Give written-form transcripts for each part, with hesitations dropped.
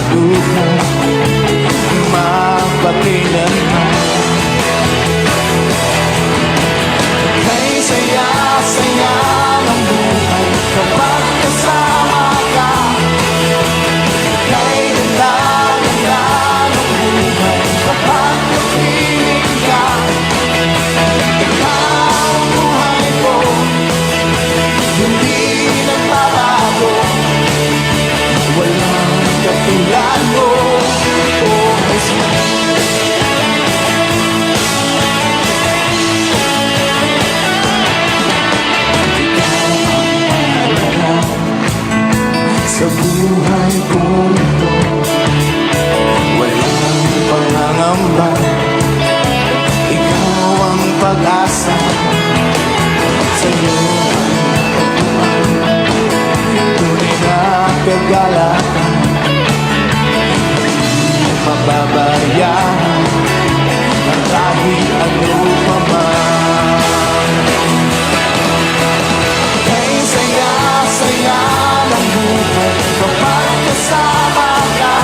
buhay mapakailanman. Kay saya-saya ng buhay kapag kasama ka. Kay ganda-ganda ng buhay kapag napiling ka. Ikaw ang buhay ko, hindi nagbabago. Walang katulad mo, oh Jesus. Sa buhay ko ito, walang pangangamba. Ikaw ang pag-asa, sa'yo tunay na kagalakan. Mababayaran ang kahit ano pa man. Kay saya-saya ng buhay kapag kasama ka.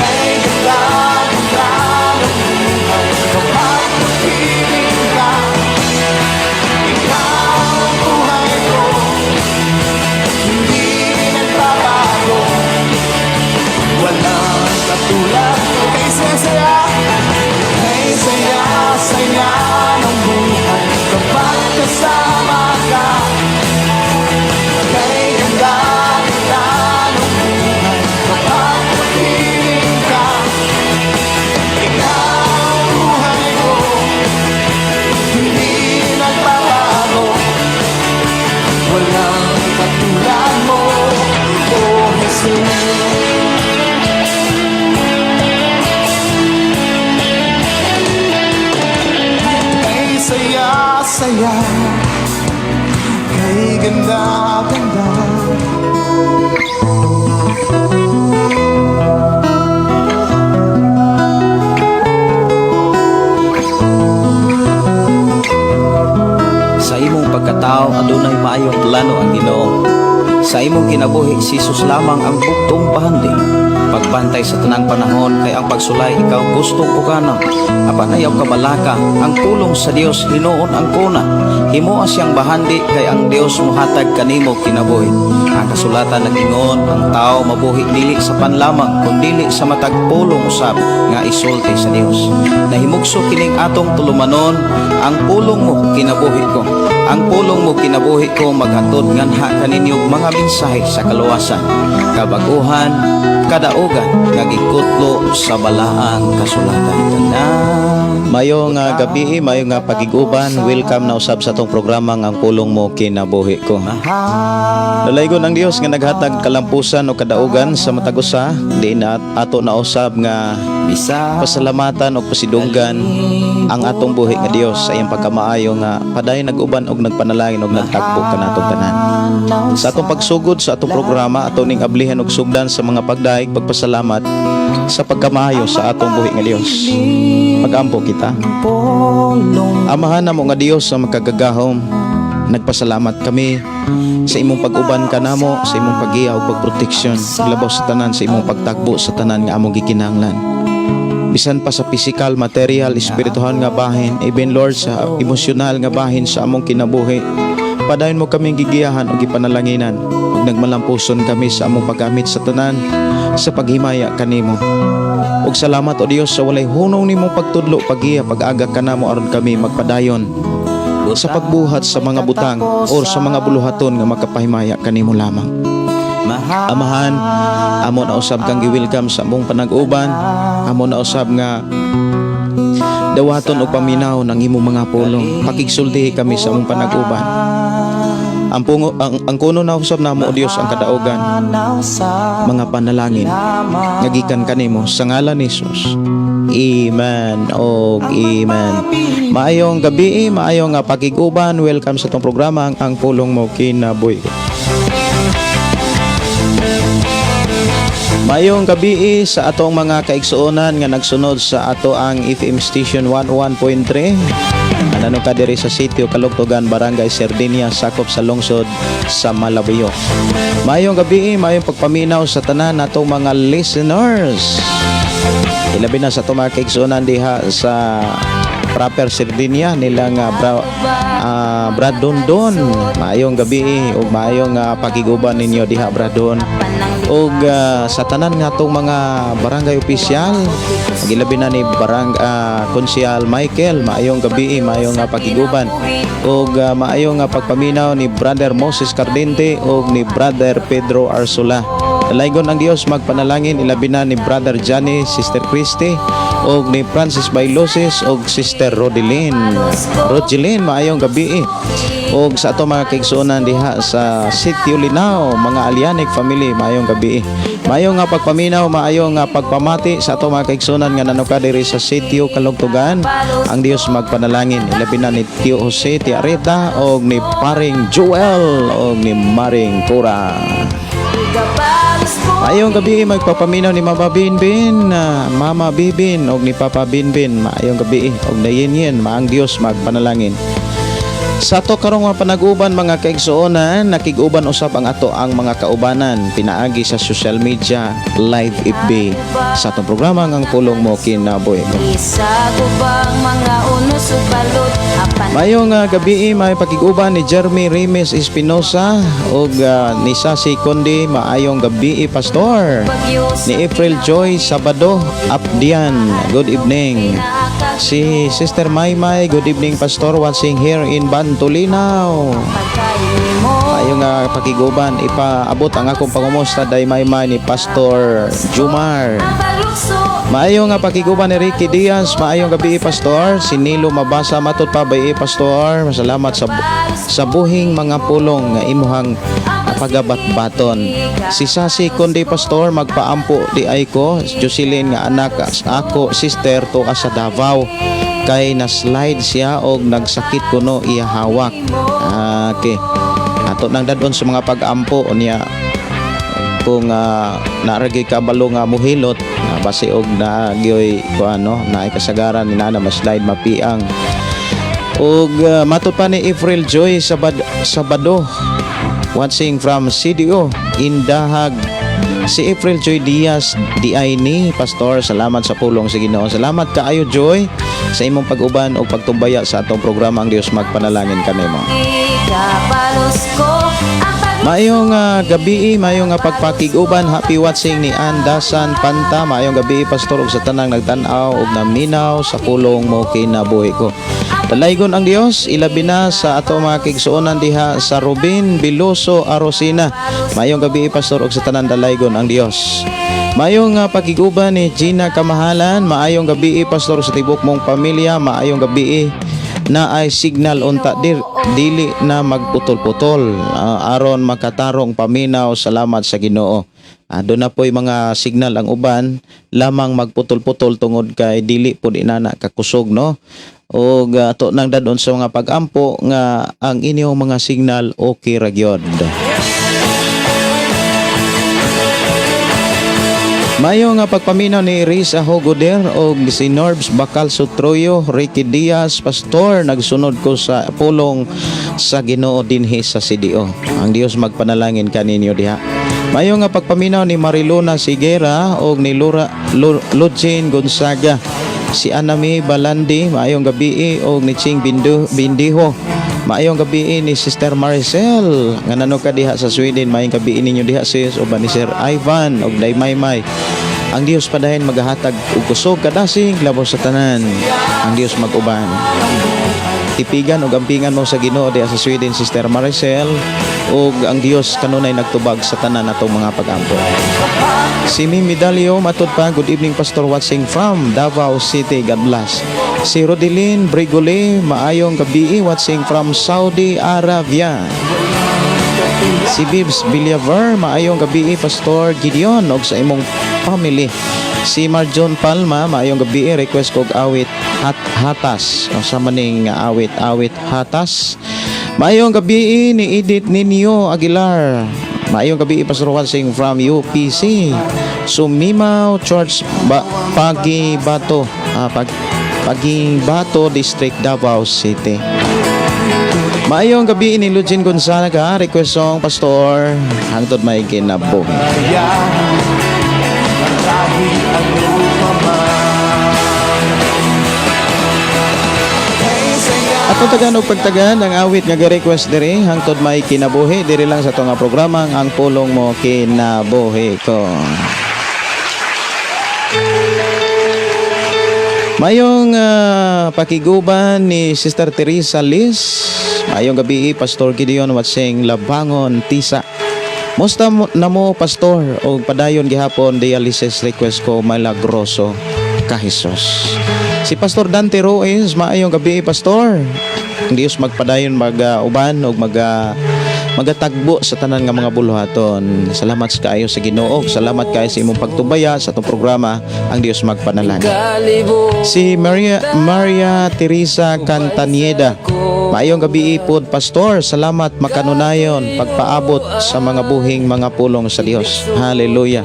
Kay ganda-ganda ng buhay kapag napiling ka. Ikaw ang buhay ko, hindi nagbabago. Walang katulad mo. Kay saya-saya, kay saya-saya ng buhay kapag kasama ka. Kay ganda-ganda ng buhay kapag napiling ka. Ikaw ang buhay ko, hindi nagbabago. Walang katulad mo, oh Jesus. Kay saya-saya, kay ganda-ganda. Sa imong pagkatao adunay maayong plano ang Ginoo. Sa imong kinabuhi si Jesus lamang ang bugtong pahandi. Pagbantay sa tanang panahon kay ang pagsulay ikaw gustong pukanon. Apan ayaw kabalaka ang pulong sa Dios hinuon ang kuna. Himuha siyang bahandi kay ang Dios mohatag kanimo kinabuhi. Ang kasulatan nagingon ang tao mabuhi dili sa panlamang kundi sa matag pulong usab nga isulti sa Dios. Nahimugso kining atong tulumanon ang pulong mo kinabuhi ko. Ang pulong mo kinabuhi ko maghatod nganha kaninyong mga mensahe sa kaluwasan, kabaguhan, kadaugan nga gikutlo sa balaang kasulatan. Mayong gabi, mayong pagiguban. Welcome na usab sa tong programa ang pulong mo kinabuhi ko. Dalaygon ang Dios nga naghatag kalampusan o kadaugan sa matag usa, di na ato na usab nga pasalamatan o pasidunggan ang atong buhi nga Dios sa iyang pagkamaayo nga padayon nag-uban og nagpanalangin og nagtagpo kanatong tanan. Sa atong pagsugod sa atong programa ato ning ablihan og sugdan sa mga pagdaig pagpasalamat sa pagkamaayo sa atong buhi nga Dios. Mag-ampo kita. Amahan namo nga Dios sa magkagagahom. Nagpasalamat kami sa imong pag-uban kanamo, sa imong paggiya ug pagproteksyon, labaw sa tanan sa imong pagtagbo sa tanan nga among gikinahanglan. Bisan pa sa physical, material, espirituhal nga bahin, even Lord sa emosyonal nga bahin sa among kinabuhi. Padayon mo kaming gigiyahan o gipanalanginan ug nagmalampuson kami sa among paggamit sa tanan sa paghimaya kanimo. Ug salamat o Dios sa walay hunong nimong pagtudlo paggiya pag-aga kanamo aron kami magpadayon sa pagbuhat sa mga butang o sa mga buluhaton nga makapahimaya kanimo lamang. Amahan, amo na usab kang gi-welcome sa among panag-uban. Amo na usab nga dawaton og paminaw ng imong mga pulong. Pakigsulti kami sa among panag-uban. Ang kuno na usab namo o Dios ang kadaugan, mga panalangin nga gikan kanimo sa ngalan ni Jesus. Amen og amen. Maayong gabi, maayong pakiguban. Welcome sa tong programa ang pulong mo kinabuhi. Maayong gabi sa atong mga kaigsuonan nga nagsunod sa ato ang FM station 101.3 Ano ka diri sa sitio Kalugtugan, Barangay Sardinia, sakop sa lungsod sa Malabuyo. Mayong gabi, mayong pagpaminaw sa tanan natong mga listeners. Ilabi na sa itong mga kaigsunan diha sa proper Sardinia nilang Brad Dondon. Maayong gabi ug maayong pagiguban ninyo diha Bradon. Ug sa tanan nga itong mga barangay opisyal, gilabi na ni Konsyal Michael, maayong gabi, maayong pagiguban. Ug maayong pagpaminaw ni Brother Moses Cardente ug ni Brother Pedro Arsula. Dalaygon ang Dios magpanalangin ilabi na ni Brother Johnny, Sister Christy og ni Francis Bailoses og Sister Rodelyn, maayong gabi. Og sa ato mga kaigsunan diha sa Sitio Linao, mga Alianic family, maayong gabi. Maayong pagpaminaw, maayong pagpamati sa ato mga kaigsunan nga nanuka diri sa Sitio Kalugtugan. Ang Dios magpanalangin ilabi na ni Tio Jose Tiareta og ni Paring Joel og ni Maring Cora. Maayong gabi, magpapaminaw ni Mama Binbin, Mama Bibin og ni Papa Binbin. Maayong gabi og dayen maang Dios magpanalangin. Sa ato karong mga panag-uban mga kaigsuonan, nakig-uban usab ang ato ang mga kaubanan pinaagi sa social media, live FB sa atong programa ang pulong mo kinabuhi ko. Mayong gabi, may pakig-uban ni Jeremy Rimes Espinosa ug ni Sasi Kondi. Maayong gabi, Pastor. Ni April Joy Sabado Apdian, good evening. Si Sister Maymay, good evening Pastor, watching here in Bantulinaw. Ayong pakiguban, ipaabot ang akong pangumusta day Maymay ni Pastor Jumar. Maayong pakiguban ni Ricky Diaz, maayong gabi Pastor. Si Nilo Mabasa matud pa bay Pastor. Masalamat sa buhing mga pulong nga imuhang pagabat-baton. Si Sasi kundi Pastor magpaampo di ay ko Jocelyn nga anak ako sister to sa Davao kay na slide siya og nagsakit kuno iya hawak. Okay. Ato nang dadon sa mga pag-ampo niya kung naaragay kabalo nga muhilot base og na gyoy ko na kasagaran ni nana ma-slide mapiang. Og matud pa ni April Joy Sabado watching from CDO Indahag. Si April Joy Diaz DI ni Pastor, salamat sa pulong sa Ginoo. Salamat kaayo Joy sa imong pag-uban o pagtumbaya sa atong programa. Ang Dios magpanalangin kanimo. Mayong gabi, mayong pagpakig-uban. Happy watching ni Andasan Panta. Mayong gabi Pastor ug sa tanang nagtan-aw ug naminaw sa pulong mo kinabuhi ko. Dalaygon ang Dios ilabi na sa ato mga kaigsuonan diha sa Rubin Biloso Arosina. Mayong gabi Pastor ug sa tanan dalaygon ang Dios. Mayong pakiguban ni Gina Kamahalan. Maayong gabi Pastor sa tibok mong pamilya. Maayong gabi na ay signal unta dili na magputol-putol aron makatarong paminaw. Salamat sa Ginoo. Doon na po'y mga signal ang uban lamang magputol-putol tungod kay dili po inana kakusog no. O ato nang dadon sa mga pag-ampo nga ang inyong mga signal okay ra gyud. Mayo nga pagpaminaw ni Risa Hogoder o si Norbs Bakal Sutroyo, Ricky Diaz, Pastor, nagsunod ko sa pulong sa Ginoo dinhi sa CDO. Ang Dios magpanalangin kaninyo diha. Mayo nga pagpaminaw ni Mariluna Sigera o ni Lujin Gonzaga, si Anami Balandi, maayong gabi o ni Ching Bindiho. Maayong gabi ni Sister Maricel nga nano ka diha sa Sweden. Maayong gabi ninyo diha sis o ni Sir Ivan og Day Maymay. Ang Dios padayon magahatag og kusog kadasing labaw sa tanan. Ang Dios mag-uban. Tipigan o gampingan mo sa Ginoo diha sa Sweden, Sister Maricel, ug ang Dios kanunay nagtubag sa tanan natong mga pag-ampo. Si Mimi Dalio matud pa, good evening Pastor, watching from Davao City, God bless. Si Rodelyn Brigole, maayong gabi, watching from Saudi Arabia. Si Bibs Villaver, maayong gabi Pastor Gideon og sa imong family. Si Marjon Palma, maayong gabi, request kog awit hatas o sa maning awit hatas. Maayong gabi ni Edith Ninyo Aguilar, maayong gabi Pastor watching from UPC Sumimaw Church Pagi Bato Pagingbato District, Davao City. Maayong gabi ni Lugin Gonzaga, request song Pastor hangtod may kinabuhi. Kaya kahit ano pa man Kay saya Ato tagan og pagtagan ang awit nga ga-request diri hangtod may kinabuhi diri lang sa to nga programa ang pulong mo kinabuhi ko. Mayong pakiguban ni Sister Teresa Liz. Mayong gabi Pastor Gideon Watsing Labangon Tisa. Musta na mo Pastor og padayon gihapon dialysis request ko milagroso ka Jesus. Si Pastor Dante Ruiz, maayong gabi Pastor. Ang Dios magpadayon mag-uban og magatagbo sa tanan nga mga buluhaton. Salamat kaayo sa Ginoo. Salamat kaayo sa imong pagtubaya sa atong programa. Ang Dios magpanalangin. Si Maria Teresa Cantanieda. Maayong gabi pod Pastor. Salamat makanunayon pagpaabot sa mga buhing mga pulong sa Dios. Hallelujah.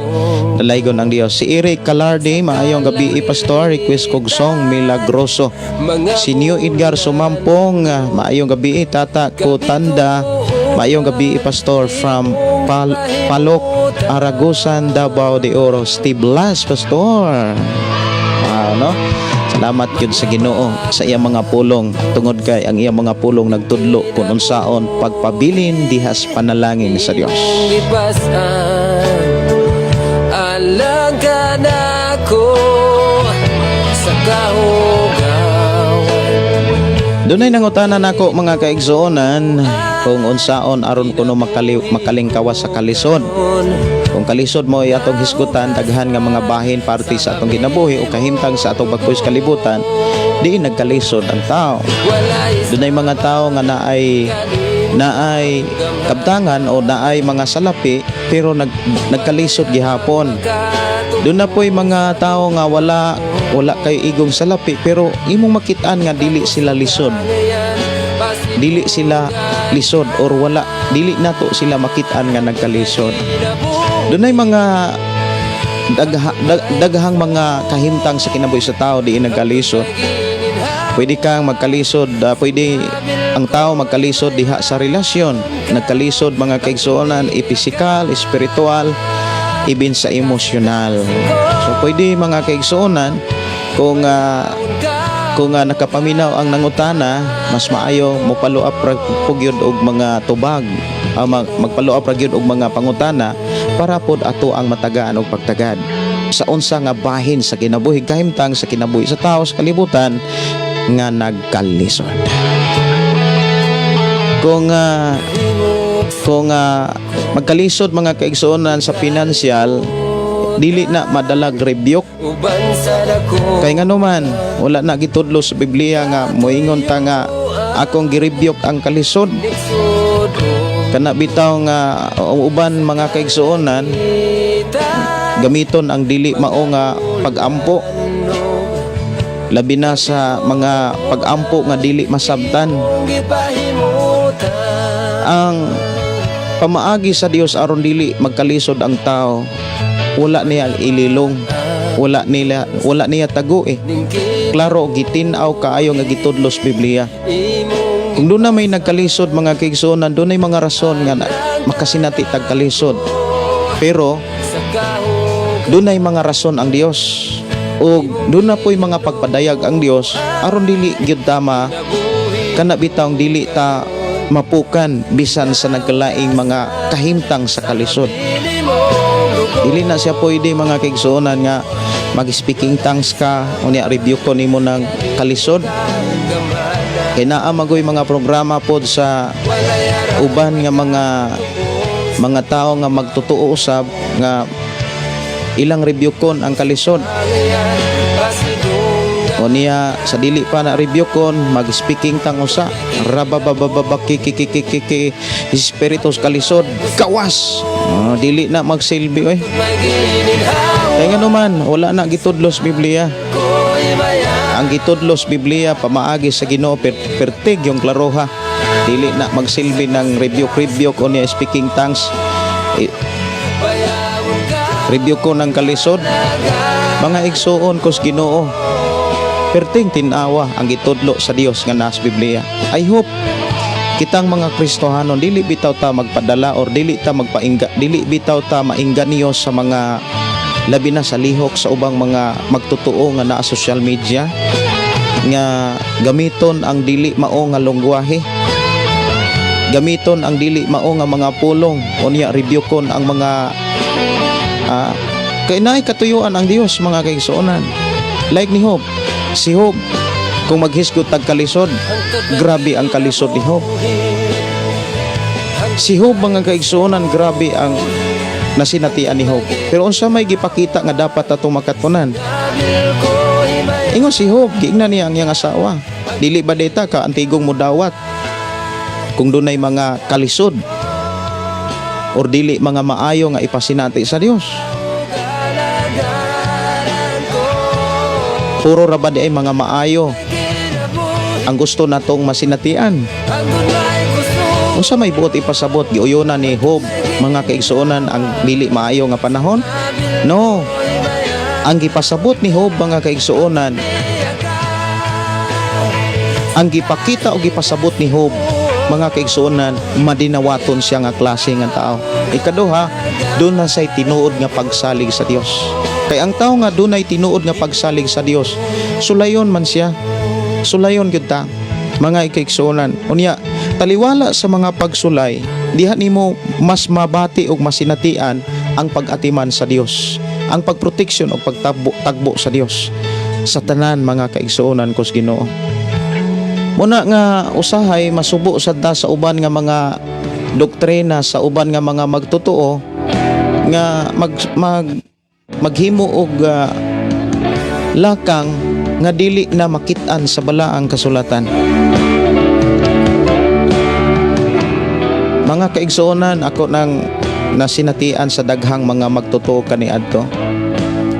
Dalaygon ang Dios. Si Eric Calarde, maayong gabi Pastor. Request kog song Milagroso. Si New Edgar Sumampong, maayong gabi Tata Kutanda. Maayong gabi Pastor from Palok, Aragosan, Davao de Oro. Steve Las Pastor. No? Salamat yun sa Ginoo sa iyang mga pulong tungod kay ang iyang mga pulong nagtudlo kung unsaon pagpabilin dihas panalangin sa Dios. Alaga na ako sa Dunay nangutanan nako mga kaigsuonan kung unsaon aron kuno makalingkawas sa kalisod. Kung kalisod mo ay atong hisgutan daghan nga mga bahin parte sa atong ginabuhi o kahimtang sa atong bagkus kalibutan, di nagkalisod ang tao. Dunay mga tao nga naay kabtangan o naay mga salapi pero nagkalisod gihapon. Doon na po'y mga tao nga wala kay igong salapi pero imong makitaan nga dili sila lisod. Dili sila lisod or dili nato sila makitaan nga nagkalisod. Doon ay mga daghang mga kahimtang sa kinabuhi sa tao di nagkalisod. Pwede kang magkalisod, pwede ang tao magkalisod diha sa relasyon. Nagkalisod mga kaigsuonan, pisikal, espiritual, even sa emosyonal. So pwede mga kaigsuonan kung nakapaminaw ang nangutana, mas maayo mo follow up gyud og mga tubag, magfollow up gyud og mga pangutana para pod ato ang matagaan og pagtagad sa unsa nga bahin sa kinabuhi kahimtang sa kinabuhi sa tao sa kalibutan nga nagkalisod. Kung magkalisod mga kaigsuonan sa pinansyal, dili na madalag rebuke. Kay nga naman wala na gitudlo sa Biblia nga moingon ta nga akong girebuke ang kalisod. Kana bitaw nga uban mga kaigsuonan gamiton ang dili mao nga pagampo, labi na sa mga pagampo nga dili masabtan. Ang pamaagi sa Dios aron dili magkalisod ang tao, wala niya ililong, wala niya tago klaro gitinaw kaayo nga gitudlos Biblia. Kung doon na may nagkalisod mga kaigsuonan, doon ay mga rason nga makasinati tagkalisod. Pero doon ay mga rason ang Dios. O doon na po'y mga pagpadayag ang Dios aron dili gyud tama kana bitaw dili ta mapukan bisan sa nagkalaing mga kahimtang sa kalisod. Dili na siya pwede mga kaigsuonan nga mag-speaking tongues ka unya review ko nimo ng kalisod. Kay naa magoy mga programa pod sa uban nga mga tao nga magtutuo usab nga ilang review kon ang kalisod. O niya sa dili pa na review kon mag-speaking tongues usa rababababakikikikiki spiritus kalisod gawas. Dili na magsilbi oy. Kaya nga naman wala na gitudlos Biblia. Ang gitudlos Biblia pamaagi sa Ginoo pertig yung klaroha. Dili na magsilbi ng review o niya speaking tongues. Review ko ng kalisod mga igsuon kos Ginoo. perting tinawa ang gitudlo sa Dios nga nas Biblia. I hope kitang mga Kristohanon dili bitaw ta magpadala or dili bitaw ta mainganyo sa mga labi na sa lihok sa ubang mga magtotoo nga naa social media nga gamiton ang dili mao nga lungwahe, gamiton ang dili mao nga mga pulong unya rebukeon ang mga kay naay katuyuan ang Dios mga kaigsuonan. Like ni Job, si Job kung maghisgot tag kalisod, grabe ang kalisod ni Job. Si Job mga kaigsuonan, grabe ang nasinatian ni Job. Pero unsa may gipakita nga dapat atong makatunan? Ingon si Job, giingnan niya ang iyang asawa. Dili ba deta ka antigong mudawat kung dunay mga kalisod or dili mga maayo nga ipasinati sa Dios. Puro ra ba di ay mga maayo ang gusto natong masinatian? Unsa may buot ipasabot giuyonan ni Job mga kaigsuonan ang dili maayo nga panahon? No. Ang gipasabot ni Job mga kaigsuonan, ang gipakita o gipasabot ni Job mga kaigsuonan, madinawaton siya nga klase nga tao. Ikaduha, doon na say tinuod nga pagsalig sa Dios. Kay ang tao nga dunay tinuod nga pagsalig sa Dios, sulayon man siya. Sulayon gyud ta mga kaigsuonan. Unya, taliwala sa mga pagsulay, diha nimo mas mabati og masinatian ang pag-atiman sa Dios, ang pagproteksyon o pagtagbo sa Dios sa tanan mga kaigsuonan kus Ginoo. Muna nga usahay masubo sad ta sa uban nga mga doktrina, sa uban nga mga magtotoo nga maghimo og lakang nga dili na makit-an sa balaang kasulatan. Mga kaigsuonan, ako nang nasinatian sa daghang mga magtotoo kaniadto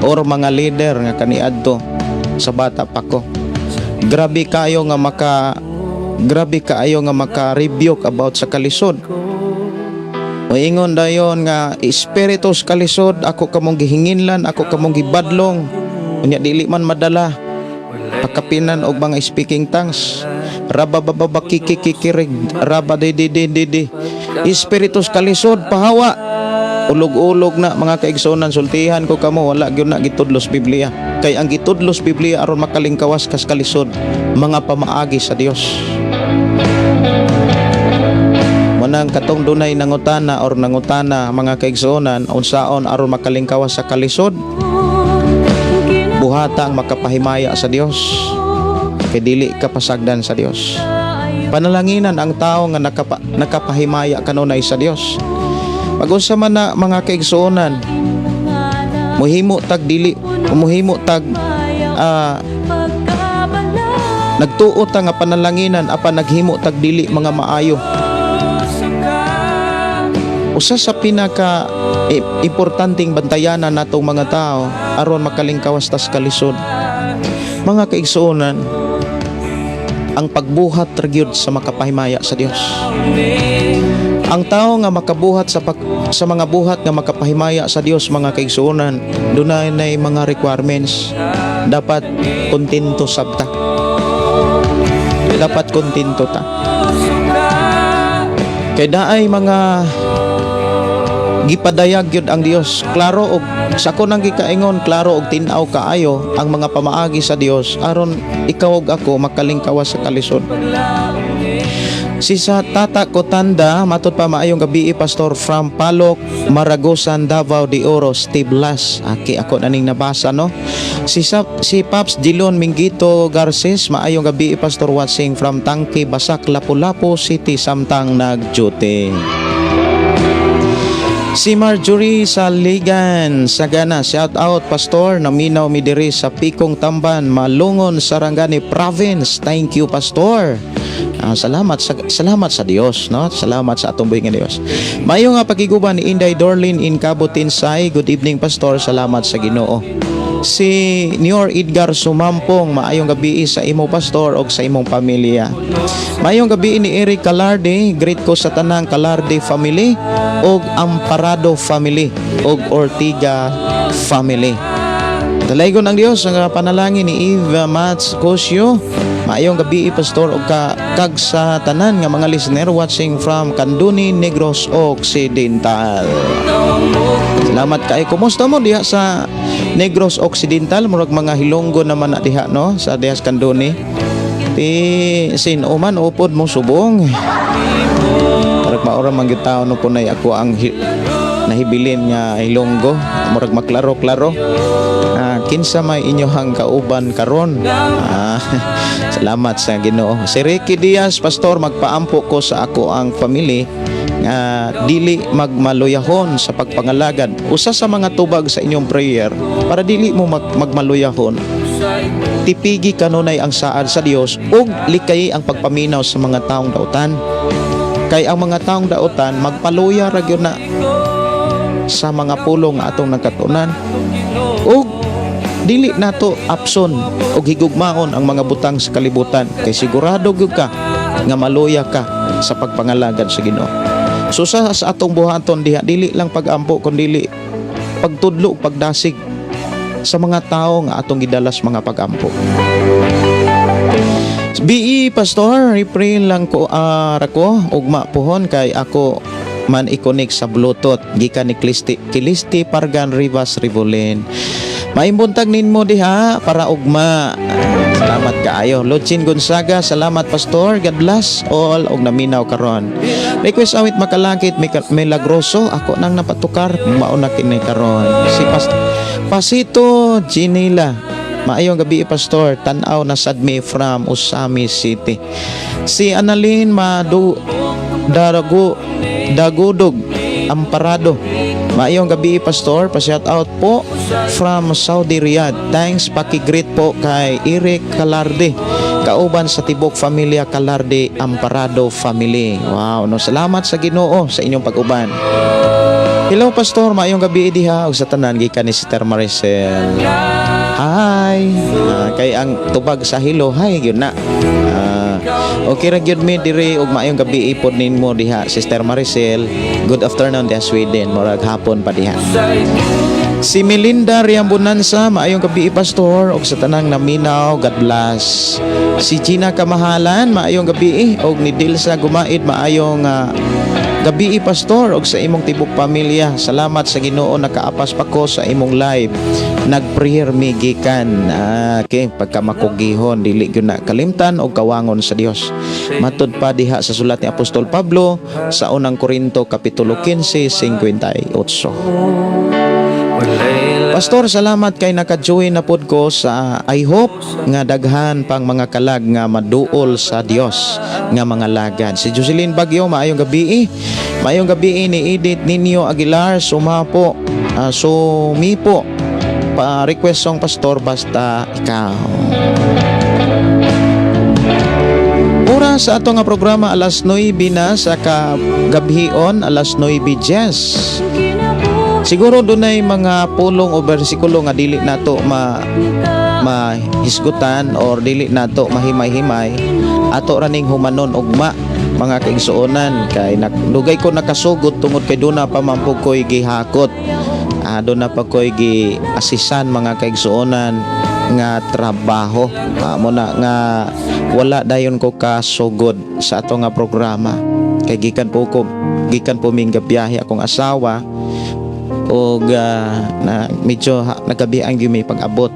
or mga leader nga kaniadto sa bata pa ko. Grabe kaayo nga maka-rebuke about sa kalisod. Moingon dayon nga espiritus kalisod, ako kamong gihinginlan, ako kamong gibadlong. Unya dili man madala. Pakapinan og mga speaking tongues. Rabababakikikikirig, rabadididididi. Espiritus kalisod pahawa. Ulog-ulog na mga kaigsuonan, sultihan ko kamo wala gyud na gitudlos Biblia. Kay ang gitudlos Biblia aron makalingkawas kas kalisod, mga pamaagi sa Dios. Manang katong dunay nangutana or nangutana mga kaigsuonan unsaon aron makalingkawas sa kalisod, buhatang makapahimaya sa Dios. Kay dili kapasagdan sa Dios. Panalanginan ang tao nga nakapahimaya kanunay sa Dios. Pag-unsa man na mga kaigsuonan, muhimo tag nagtuo ta nga panalanginan apan naghimo tag dili mga maayo. Usa sa pinaka importanteng bantayanan natong mga tao aron makalingkawas tas kalisod, mga kaigsuonan, ang pagbuhat ra gyud sa makapahimaya sa Dios. Ang tao nga makabuhat sa mga buhat nga makapahimaya sa Dios mga kaigsuonan, dunay nay mga requirements. Dapat kontento sabta. Dapat kontento ta. Kay daay mga gipadayag gyud ang Dios. Klaro og sa ko nang gikaingon, klaro og tin-aw kaayo ang mga pamaagi sa Dios aron ikaw ug ako makalingkawas sa kalisod. Si sa Tata Kotanda, matud pa maayong gabi pastor from Palok, Maragosan, Davao de Oro, Steve Las. Ako naning nabasa no. Si Paps Dilon Minggito Garces, maayong gabi pastor watching from Tangke, Basak, Lapu-Lapu City, samtang nagduty. Si Marjorie Saligan Sagana, shout out pastor, naminaw mi diri sa Pikong Tamban, Malungon, Sarangani Province. Thank you pastor. Salamat sa Dios, no? Salamat sa atong buhing Dios. Mayo nga pagiguban ni Inday Dorlin in Cabutinsay. Good evening pastor, salamat sa Ginoo. Si Nior Edgar Sumampong, maayong gabi sa imo pastor og sa imong pamilya. Maayong gabi ni Eric Calarde, greet ko sa tanang Calarde family og Amparado family og Ortiga family. Dalaygon ang Dios ang panalangin ni Eve Mats Cosio. Maayong gabi pastor og kag sa tanan nga mga listener watching from Candoni, Negros Occidental. Salamat kay kumusta mo diha sa Negros Occidental, murag mga Hilonggo naman na diha no sa diha sa Candoni. Ti sin oman upod mo subong. Murag maora man gyud tawo no punay ako ang nahibilin nga Hilonggo, murag maklaro-klaro. Kinsa may inyohang kauban karon. Salamat sa Ginoo. Si Ricky Diaz pastor, magpaampo ko sa ako ang family nga dili magmaluyahon sa pagpangalagad. Usa sa mga tubag sa inyong prayer para dili mo magmaluyahon. Tipigi kanunay ang saad sa Dios ug likay ang pagpaminaw sa mga taong dautan. Kay ang mga taong dautan magpaluya ra gyud na sa mga pulong nga atong nagkatunan. Ug dili nato apson og higugmaon ang mga butang sa kalibutan kay sigurado gyud ka nga maluya ka sa pagpangalagad sa Ginoo. So sa atong buhaton diha dili lang pag-ampo kundi pagtudlo ug pagdasig sa mga tawo nga atong gidalas mga pag-ampo. BE pastor, repray lang ko rako ugma pohon kay ako man i-connect sa Bluetooth gikan ni Kilisti Pargan Rivas Rivolin. Maimbuntag ninmo diha para ugma. Salamat kaayo. Lucin Gonzaga, salamat pastor. God bless all og naminaw karon. Request awit makalangkit milagroso ako nang napatukar mauna kini karon. Si Pasito Ginila. Maayong gabi pastor. Tan-aw na sadmi from Usami City. Si Annalyn Dagudog Amparado. Maayong gabi pastor, pa-shout out po from Saudi Riyadh. Thanks paki-greet po kay Eric Calarde, kauban sa tibok familia Calarde Amparado family. Wow, no, salamat sa Ginoo sa inyong pag-uban. Hello pastor, maayong gabi diha ug sa tanan gikan ni Sister Maricel. Hi. Kay ang tubag sa hello, hi gyud na. Okay ra gyud mi diri ug maayong gabi ipod ninmo diha Sister Maricel. Good afternoon diha Sweden, murag hapon pa diha. Si Melinda Riambonanza, maayong gabi pastor ug sa tanang naminaw, God bless. Si Gina Kamahalan, maayong gabi ug ni Dilsa Gumaid, maayong gabi pastor ug sa imong tibok pamilya. Salamat sa Ginoo nakaapas pa ko sa imong live. Nagprayer mi gikan okay, pagka makugihon dili gyud na kalimtan og kawangon sa Dios. Matud pa diha sa sulat ni Apostol Pablo sa unang Korinto kapitulo 15:58. Pastor, salamat kay naka-join na pod ko sa I hope nga daghan pang mga kalag nga maduol sa Dios nga mga lagad. Si Jocelyn Bagyo, maayong gabi. Maayong gabi ni Edith Ninyo Aguilar, sumapo. Sumipo. Pa-request song pastor basta ikaw. Oras sa ato nga programa alas 9 na sa kagabhion alas 9:10. Siguro dunay mga pulong o bersikulo nga dili nato mahisgutan or dili nato mahimay-himay. Ato raning humanon ugma mga kaigsuonan kay dugay ko nakasugod tungod kay duna pa man po ko'y gihakot. Doon na pa ko'y gi-asisan mga kaigsuonan nga trabaho. Muna nga wala dayon ko kasugod sa ato nga programa. Kay gikan po ming gabiyahe akong asawa og na medyo nagabiang gyud may pag-abot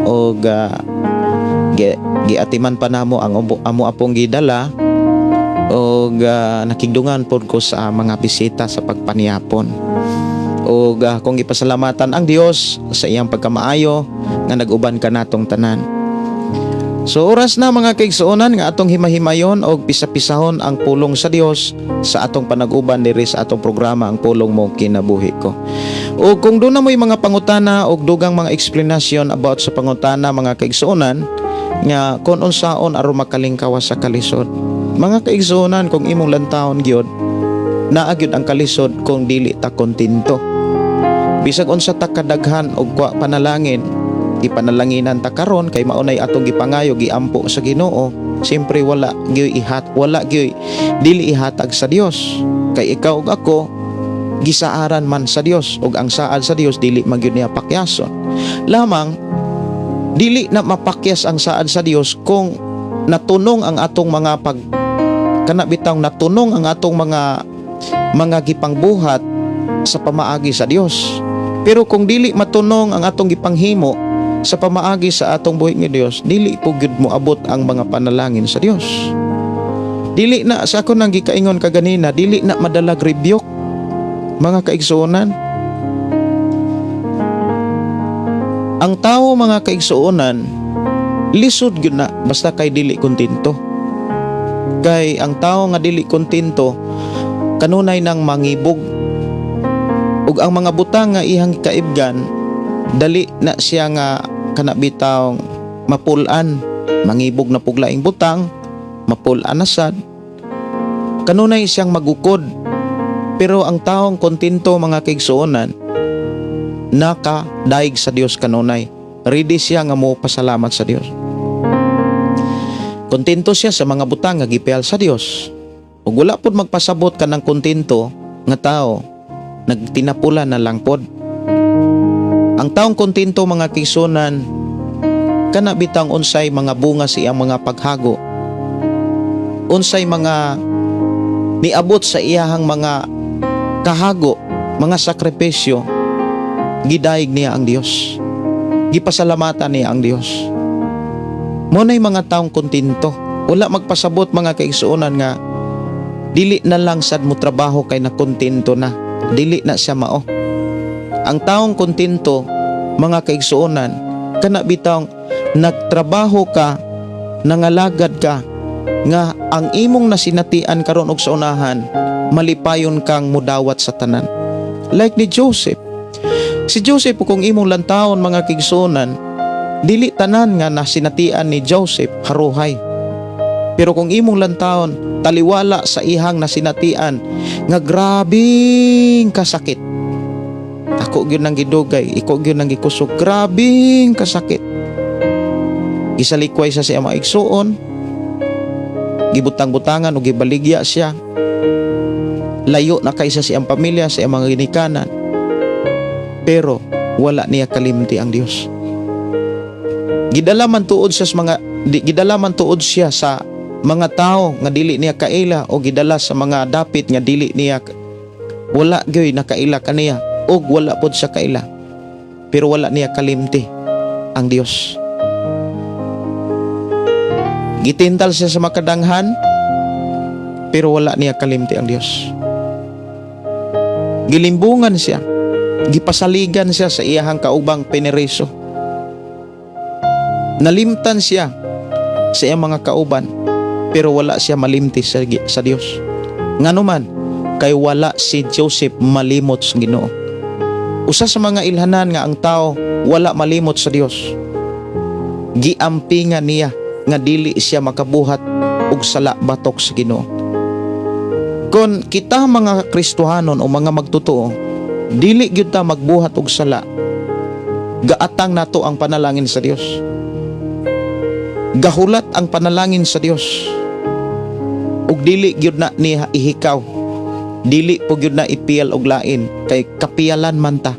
og giatiman pa namo ang amo apong gidala og nakigdungan pod ko sa mga bisita sa pagpaniyapon. Og kung ipasalamatan ang Dios sa iyang pagkamaayo nga nag-uban ka natong tanan. So oras na mga kaigsuonan nga atong himahimayon og pisa-pisahon ang pulong sa Dios sa atong panag-uban diri sa atong programa ang pulong mo kinabuhi ko. O kung doon na mo'y mga pangutana og dugang mga explanation about sa pangutana mga kaigsuonan nga kung unsaon aron makalingkawas sa kalisod. Mga kaigsuonan kung imong lantawon gyud naagyud ang kalisod kung dili ta kontento. Bisag unsa ta kadaghan og panalangin, ipanalanginan ta karon kay maunay atong gipangayo giampo sa Ginoo. Siyempre wala gyud dili ihatag sa Dios. Kay ikaw ug ako gisaaran man sa Dios ug ang saad sa Dios dili magyud niya pakyason. Lamang dili na mapakyas ang saad sa Dios kung natunong ang atong mga kanabitang natunong ang atong mga gipangbuhat sa pamaagi sa Dios. Pero kung dili matunong ang atong gipanghimo sa pamaagi sa atong buhi nga Dios, dili po gyud mo abot ang mga panalangin sa Dios. Dili na, sa ako nang gikaingon kaganina, dili na madalag rebuke, mga kaigsuonan. Ang tao, mga kaigsuonan, lisod gyud na basta kay dili kontento. Kay ang tao nga dili kontento kanunay nang mangibog. Ug ang mga butang nga ihang kaibgan, dali na siya nga kanabitawng mapulan, mangibog na puglaing butang, mapulan na sad. Kanunay siyang magukod. Pero ang taong kontento, mga kaigsuonan, nakadaig sa Dios kanunay. Ready siya nga mo pasalamat sa Dios. Kontento siya sa mga butang nga gipihal sa Dios. Ug wala pud magpasabot ka ng kontento nga tao, nagtinapula na lang pod. Ang taong kontento, mga kaigsuonan, kana bitang unsay mga bunga sa iyang mga paghago, unsay mga niabot sa iyahang mga kahago, mga sakripisyo, gidaig niya ang Dios, gipasalamatan niya ang Dios. Muna'y mga taong kontento. Wala magpasabot, mga kaigsuonan, nga dili na lang sad mo trabaho kay nakontento na, dili na siya mao. Ang taong kontento, mga kaigsuonan, kana bitang nagtrabaho ka, nangalagad ka, nga ang imong nasinatian karon og sa unahan, malipayon kang mudawat sa tanan. Like ni Joseph. Si Joseph, kung imong lantawon, mga kaigsuonan, dili tanan nga nasinatian ni Joseph haruhay. Pero kung imong lantawon, taliwala sa ihang nasinatian nga grabing kasakit. Ako gyud nang gidugay, iko gyud nang gikusog, grabing kasakit. Gisalikway sa siya mga igsuon, gibutang-butangan o gibaligya siya. Layo na kaysa siyang pamilya, sa mga ginikanan. Pero wala niya kalimti ang Dios. Gidalaman tuod siya sa mga tao nga dili niya kaila, o gidala sa mga dapit nga dili niya wala gyoy nakaila kaniya, o wala pod siya kaila. Pero wala niya kalimti ang Dios. Gitintal siya sa makadanghan, pero wala niya kalimti ang Dios. Gilimbungan siya, gipasaligan siya sa iyahang kaubang penereso. Nalimtan siya sa iyang mga kauban, pero wala siya malimti sa Dios. Nganuman, kay wala si Joseph malimot sa Ginoo. Usa sa mga ilhanan nga ang tao wala malimot sa Dios, giampingan niya nga dili siya makabuhat og sala batok sa Ginoo. Kon kita mga Kristohanon o mga magtotoo, dili gyud ta magbuhat og sala, gaatang nato ang panalangin sa Dios. Gahulat ang panalangin sa Dios. Ug dili gyud na niya ihikaw. Dili po gyud na ipiyal og lain, kay kapiyalan man ta.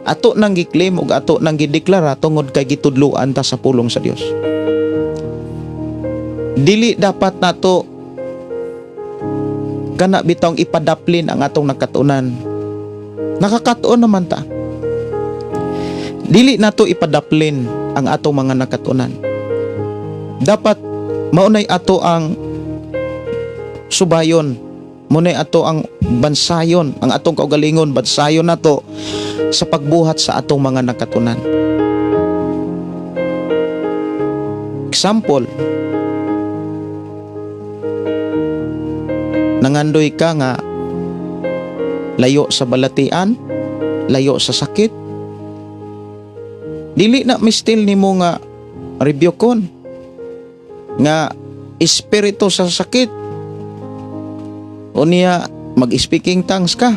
Ato nang giklaim ug ato nang gideklara tungod kay gitudloan ta sa pulong sa Dios. Dili dapat nato kana bitong ipadaplin ang atong nakatunan. Nakakatuon naman ta. Dili nato ipadaplin ang atong mga nakatunan. Dapat maunay ato ang subayon, maunay ato ang bansayon, ang atong kaugalingon, bansayon nato sa pagbuhat sa atong mga nakatunan. Example, nangandoy ka nga layo sa balatian, layo sa sakit, dili na mistil nimo nga rebukeon nga espiritu sa sakit, o niya mag-speaking tongues ka,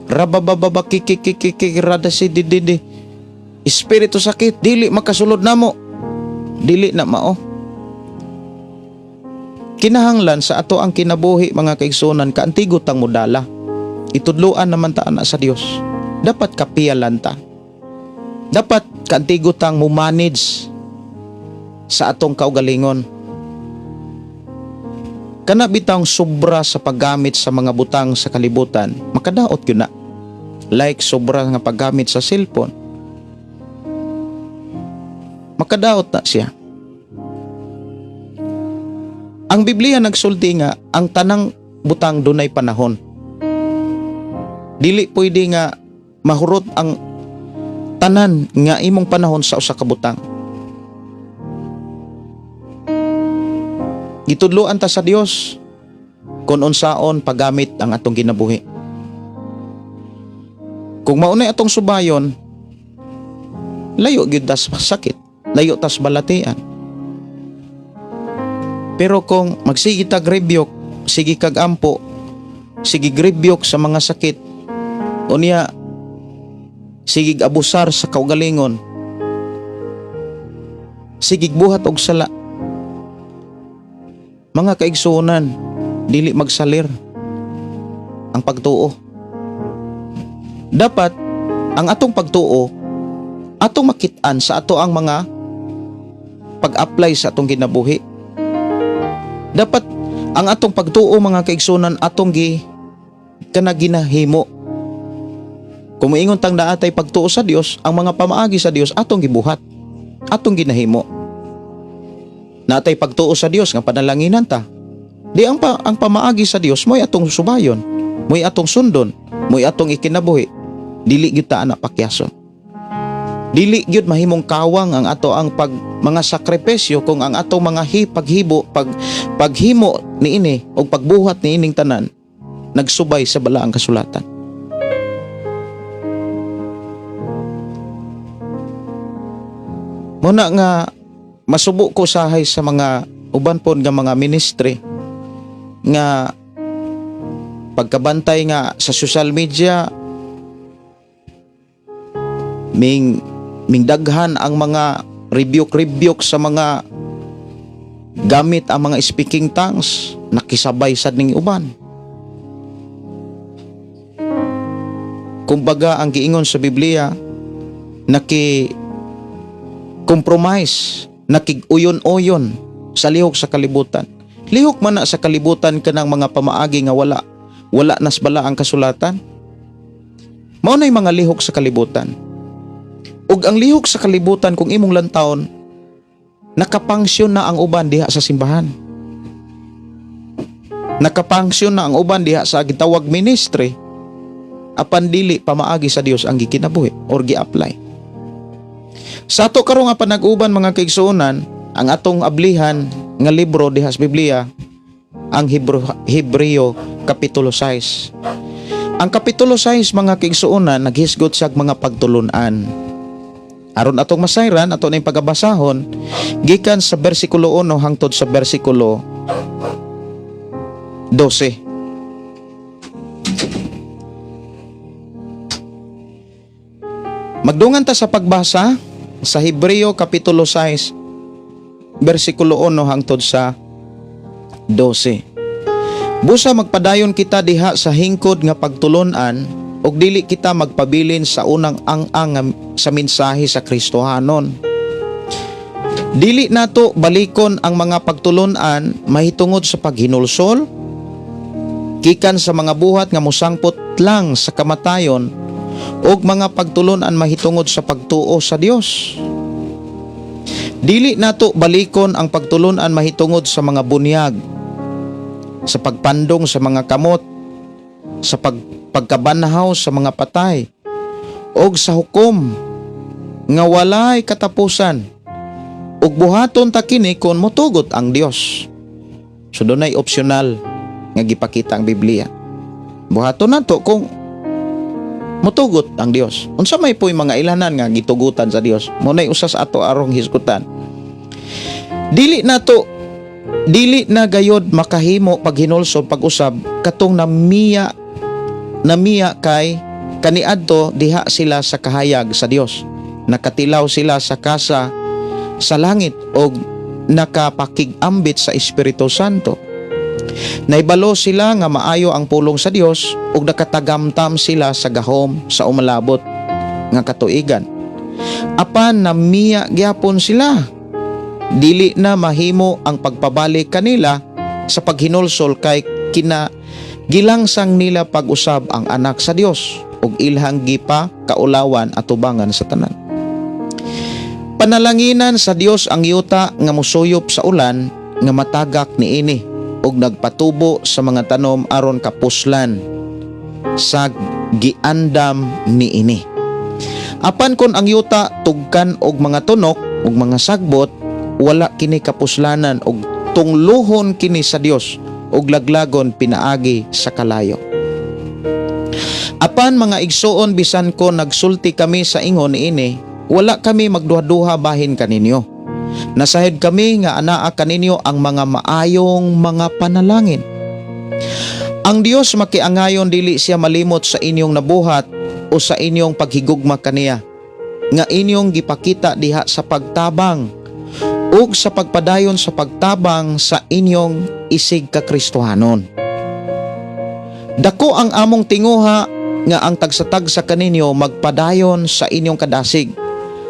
rabababa kikikikikirada si dididi, espiritu sakit, dili makasulod namo, dili na mao. Kinahanglan sa ato ang kinabuhi, mga kaigsunan, kaantigot ang mudala, itudluan naman ta ana sa Dios. Dapat kapiyalan ta, dapat kaantigutang mo manage sa atong kaugalingon. Kana bitang sobra sa paggamit sa mga butang sa kalibutan, makadaot yun na. Like sobra nga paggamit sa cellphone, makadaot na siya. Ang Biblia nagsulti nga ang tanang butang dunay panahon. Dili pwede nga mahurot ang tanan nga imong panahon sa usa ka butang. Gitudloan ta sa Dios kung unsaon paggamit ang atong kinabuhi. Kung maunay atong subayon, layo gyud tas sakit, layo tas balatian. Pero kung magsigi tag rebyok, sige kag ampo, sige rebyok sa mga sakit, unya sige abusar sa kaugalingon, sige buhat og sala. Mga kaigsuonan, dili magsalir ang pagtuo. Dapat ang atong pagtuo atong makit-an sa ato ang mga pag-apply sa atong kinabuhi. Dapat ang atong pagtuo, mga kaigsuonan, atong ginahimo. Kung moingon tang naatay pagtuo sa Dios, ang mga pamaagi sa Dios atong gibuhat, atong ginahimo. Natay pagtuo sa Dios nga panalanginan ta. Di ang pamaagi sa Dios mo'y atong subayon, mo'y atong sundon, mo'y atong ikinabuhi. Dili gyud ta anak pakyason. Dili gyud mahimong kawang ang ato ang mga sakripisyo kung ang ato mga paghimo niini o pagbuhat niining tanan nagsubay sa balaang kasulatan. Muna nga masubo ko sahay sa mga uban pon nga mga ministry nga pagkabantay nga sa social media ming daghan ang mga rebuke sa mga gamit ang mga speaking tongues, nakisabay sad ning uban. Kumbaga ang giingon sa Biblia, compromise, nakig-uyon-uyon sa lihok sa kalibutan. Lihok man na sa kalibutan kanang mga pamaagi nga wala nas bala ang kasulatan. Mao nay mga lihok sa kalibutan. Ug ang lihok sa kalibutan kung imong lantawon, nakapangsyon na ang uban diha sa simbahan. Nakapangsyon na ang uban diha sa gitawag ministry, apan dili pamaagi sa Dios ang gikinabuhi or gi-apply. Sa ato karon nga panag-uban, mga kaigsuonan, ang atong ablihan nga libro diha sa Biblia, ang Hebreo Kapitulo 6. Ang Kapitulo 6, mga kaigsuonan, naghisgot sa mga pagtulunan. Aron atong masayran, ato na yung pagabasahon, gikan sa versikulo 1 hangtod sa versikulo 12. Magdungan ta sa pagbasa sa Hebreo Kapitulo 6, versikulo 1 hangtod sa 12. Busa magpadayon kita diha sa hingkod nga pagtulunan, ug dili kita magpabilin sa unang ang-ang sa mensahe sa Kristohanon. Dili nato balikon ang mga pagtulunan mahitungod sa paghinulsol, gikan sa mga buhat nga mosangpot lang sa kamatayon, ug mga pagtulunan mahitungod sa pagtuo sa Dios. Dili nato balikon ang pagtulunan mahitungod sa mga bunyag, sa pagpandong sa mga kamot, sa pagkabanhaw sa mga patay, og sa hukom nga walay katapusan, ug buhaton ta kini kon motugot ang Dios. So dunay optional nga gipakita ang Biblia. Buhaton nato kung motugot ang Dios. Unsa may puy mga ilanan nga gitugutan sa Dios, mo nay usa sa ato arong hisgutan. Dili na gayod makahimo paghinulsol pag-usab katong namiya kay kaniadto diha sila sa kahayag sa Dios. Nakatilaw sila sa kasa sa langit og nakapakig-ambit sa Espiritu Santo. Naibalo sila nga maayo ang pulong sa Dios ug nakatagamtam sila sa gahom sa umalabot nga katuigan. apan namiya gyapon sila. Dili na mahimo ang pagpabalik kanila sa paghinulsol kay gilangsang nila pag-usab ang anak sa Dios ug ilhang gipa kaulawan at tubangan sa tanan. Panalanginan sa Dios ang yuta nga musuyop sa ulan nga matagak niini ug nagpatubo sa mga tanom aron kapuslan sa giandam niini. Apan kon ang yuta tugkan og mga tunok ug mga sagbot, wala kini kapuslanan ug tunglohon kini sa Dios ug laglagon pinaagi sa kalayo. Apan mga igsoon, bisan ko nagsulti kami sa ingon niini, wala kami magduha-duha bahin kaninyo. Nasahid kami nga anaa kaninyo ang mga maayong mga panalangin. Ang Dios makiangayon dili siya malimot sa inyong nabuhat o sa inyong paghigugma kaniya, nga inyong gipakita diha sa pagtabang ug sa pagpadayon sa pagtabang sa inyong isig kakristohanon. Dako ang among tinguha nga ang tagsatagsa kaninyo magpadayon sa inyong kadasig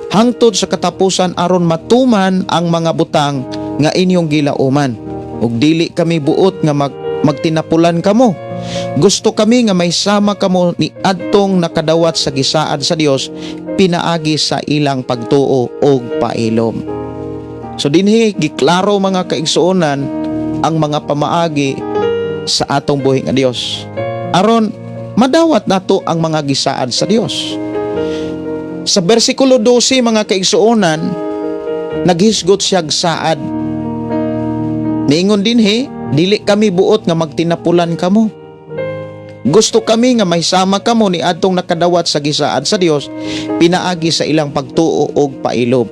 hangtod sa katapusan aron matuman ang mga butang nga inyong gilauman, ug dili kami buot nga magtinapulan kamo. Gusto kami nga may sama kamo ni adtong nakadawat sa gisaad sa Dios pinaagi sa ilang pagtuo ug pailom. So dinhi giklaro mga kaigsuonan ang mga pamaagi sa atong buhi nga Dios aron madawat nato ang mga gisaad sa Dios. Sa bersikulo 12 mga kaigsuonan, naghisgot siya saad. Niingon dinhi, dili kami buot nga magtinapulan kamo. Gusto kami nga may sama kamo ni adtong nakadawat sa gisaad sa Dios pinaagi sa ilang pagtuo ug pailob.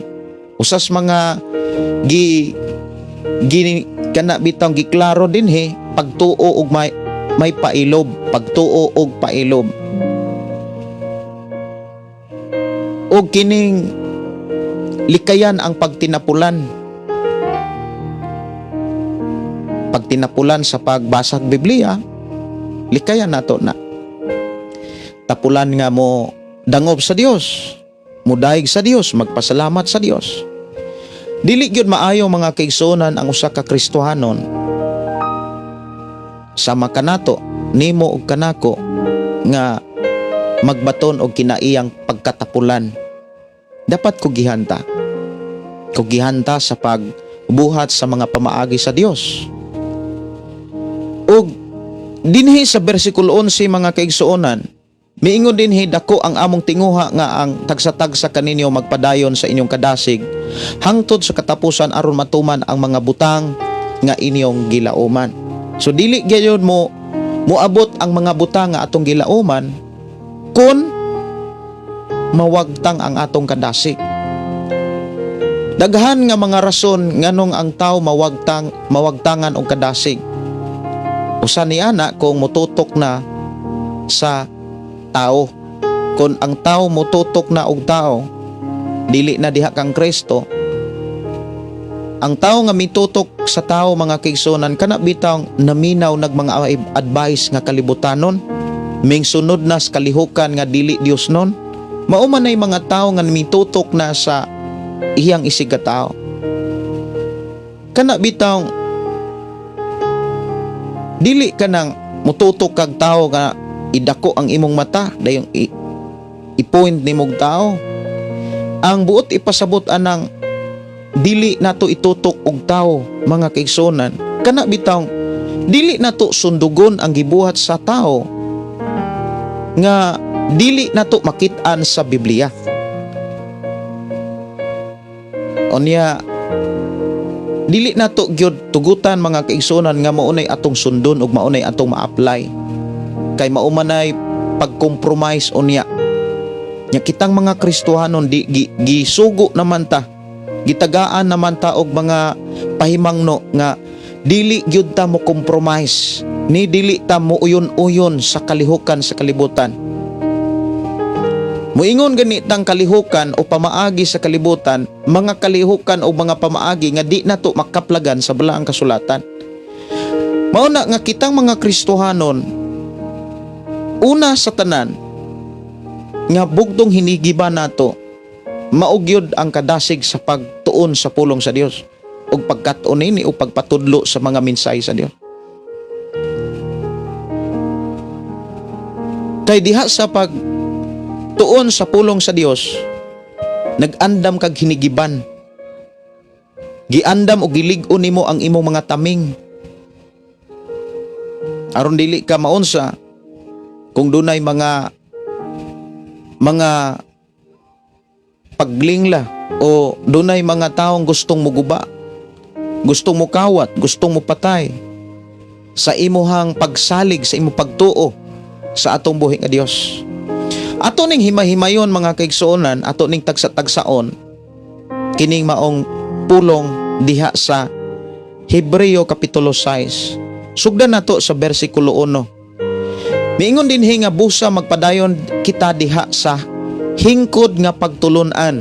Usas mga kana bitang giklaro dinhi pagtuo ug may pailob, pagtuo ug pailob. Og kining likayan ang pagtinapulan. Pagtinapulan sa pagbasa sa Biblia, likayan nato na. Tapulan nga mo dangob sa Dios, mudaig sa Dios, magpasalamat sa Dios. Dili gyud maayo mga kaigsuonan ang usa ka Kristohanon sama kanato nimo ug kanako nga magbaton og kinaiyang pagkatapulan. Dapat ko gihanta sa pagbuhat sa mga pamaagi sa Dios. Og dinhi sa bersikulo 11 mga kaigsuonan, miingon dinhi dako ang among tinguha nga ang tagsa-tagsa kaninyo magpadayon sa inyong kadasig hangtod sa katapusan aron matuman ang mga butang nga inyong gilauman. So dili gyud mo moabot ang mga butang nga atong gilauman kun mawagtang ang atong kadasig. Daghan nga mga rason nganong ang tao mawagtangan og kadasig. Usa ni ana kung mututok na sa tao. Kung ang tao mututok na og tao, dili na diha kang Kristo. Ang tao nga mitutok sa tao mga kaigsuonan kana bitaw naminaw nag mga advice nga kalibutanon, mingsunod na sa kalihukan nga dili Dios non. Mao man ay mga tao nga mitutok na sa iyang isig ka tao. Kana bitaw dili ka nang mututok kag tao nga idako ang imong mata dayon i-point nimong tao. Ang buot ipasabot anang dili nato itutok og tao mga kaigsuonan. Kana bitaw dili nato sundugon ang gibuhat sa tao nga dili nato makit-an sa Biblia. Onya dili nato gyud tugutan mga kaigsuonan nga maunay atong sundon ug maunay atong ma-apply. Kay maumanay pag-compromise unya. Nya kitang mga Kristohanon di gisugo naman ta. Gitagaan naman ta og mga pahimangno nga dili gyud ta mo compromise, ni dili ta mo uyon-uyon sa kalihukan sa kalibutan. Muingon ganitang kalihukan o pamaagi sa kalibutan, mga kalihukan o mga pamaagi nga di nato makaplagan sa balaang kasulatan. Mauna nga kitang mga Kristohanon, una sa tanan nga bugtong hinigiba nato maugyod ang kadasig sa pagtuon sa pulong sa Dios ug pagkat-on ini o pagpatudlo sa mga mensahe sa Dios. Kay diha sa pagtuon sa pulong sa Dios, nag-andam kag hinigiban. Giandam o gilig-on nimo ang imong mga taming. Aron dili ka maunsa kung dunay mga paglingla o dunay mga taong gustong muguba, gustong mo kawat, gustong mo patay sa imuhang pagsalig, sa imong pagtuo sa atong buhi nga Dios. Ato ning himahimayon mga kaigsuonan, ato ning tagsa-tagsaon kining maong pulong diha sa Hebreo kapitulo 6. Sugdan nato sa bersikulo 1. Miingon dinhi nga busa magpadayon kita diha sa hingkod nga pagtulunan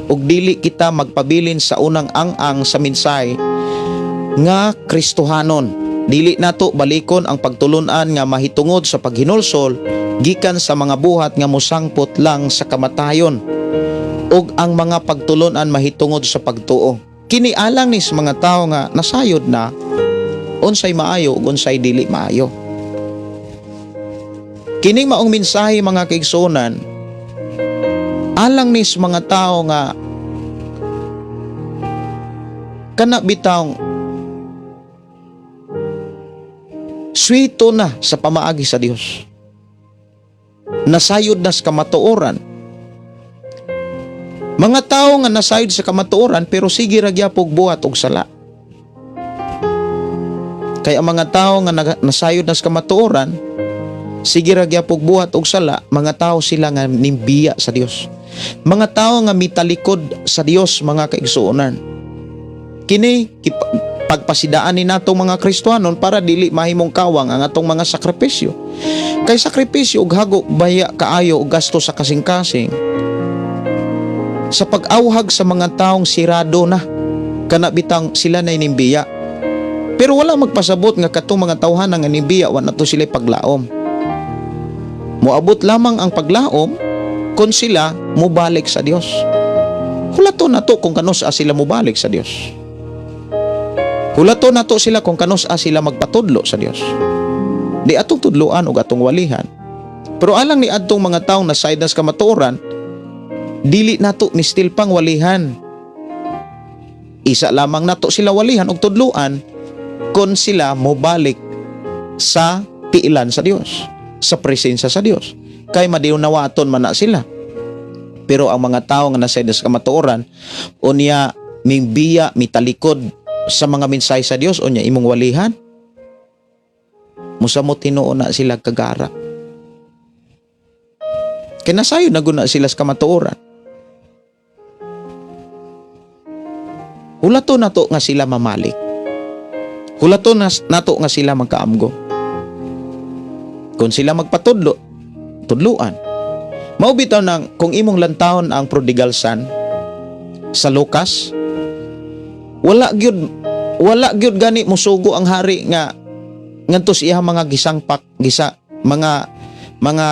ug dili kita magpabilin sa unang ang-ang sa mensahe nga Kristohanon. Dili nato balikon ang pagtulunan nga mahitungod sa paghinulsol gikan sa mga buhat nga mosangpot lang sa kamatayon ug ang mga pagtulunan mahitungod sa pagtuo. Kini alang ni sa mga tawo nga nasayod na unsay maayo ug unsay dili maayo. Kining maong mensahe mga kaigsuonan alang ni sa mga tawo nga kana bitawng swito na sa pamaagi sa Dios. Nasayod na sa kamatuoran. Mga tao nga nasayod sa kamatuoran pero sige ra gyapon buhat og sala. Kaya ang mga tao nga nasayod na sa kamatuoran, sige ra gyapon buhat og sala, mga tao sila nga nimbiya sa Dios. Mga tao nga mitalikod sa Dios mga kaigsuonan. Kini pagpasidaan ni natong mga Kristohanon para dili mahimong kawang ang atong mga sakripisyo. Kay sakripisyo ug hago baya kaayo og gasto sa kasing-kasing. Sa pag-awhag sa mga taong sirado na kana bitang sila na inimbiya. Pero wala magpasabot nga katong mga tawhan nga inimbiya wa nato sila paglaom. Moabot lamang ang paglaom kung sila mubalik sa Dios. Hulaton nato kung kanos sila mubalik sa Dios. Hulaton nato sila kung kanos sila magpatudlo sa Dios. Di atong tudloan o atong walihan. Pero alang ni adtong mga taong nasayod na sa kamatuoran, dili nato ni still pang walihan. Isa lamang nato sila walihan og tudloan kung sila mobalik sa piilan sa Dios, sa presensya sa Dios. Kay madiunawaton man na sila. Pero ang mga tao nga nasayod na sa kamatuoran, unya mimbiya, mitalikod sa mga mensahe sa Dios, unya imong walihan, musamot tinuon na sila kagara. Kinasayod na guna sila sa kamatuoran. Hulaton nato nga sila mamalik. Hulaton nato nga sila magkaamgo. Kung sila magpatudlo, tudluan. Mao bitaw nang kung imong lantahon ang prodigal son sa Lucas, wala gyud gani musugo ang hari nga ngantos iya mga gisangpak mga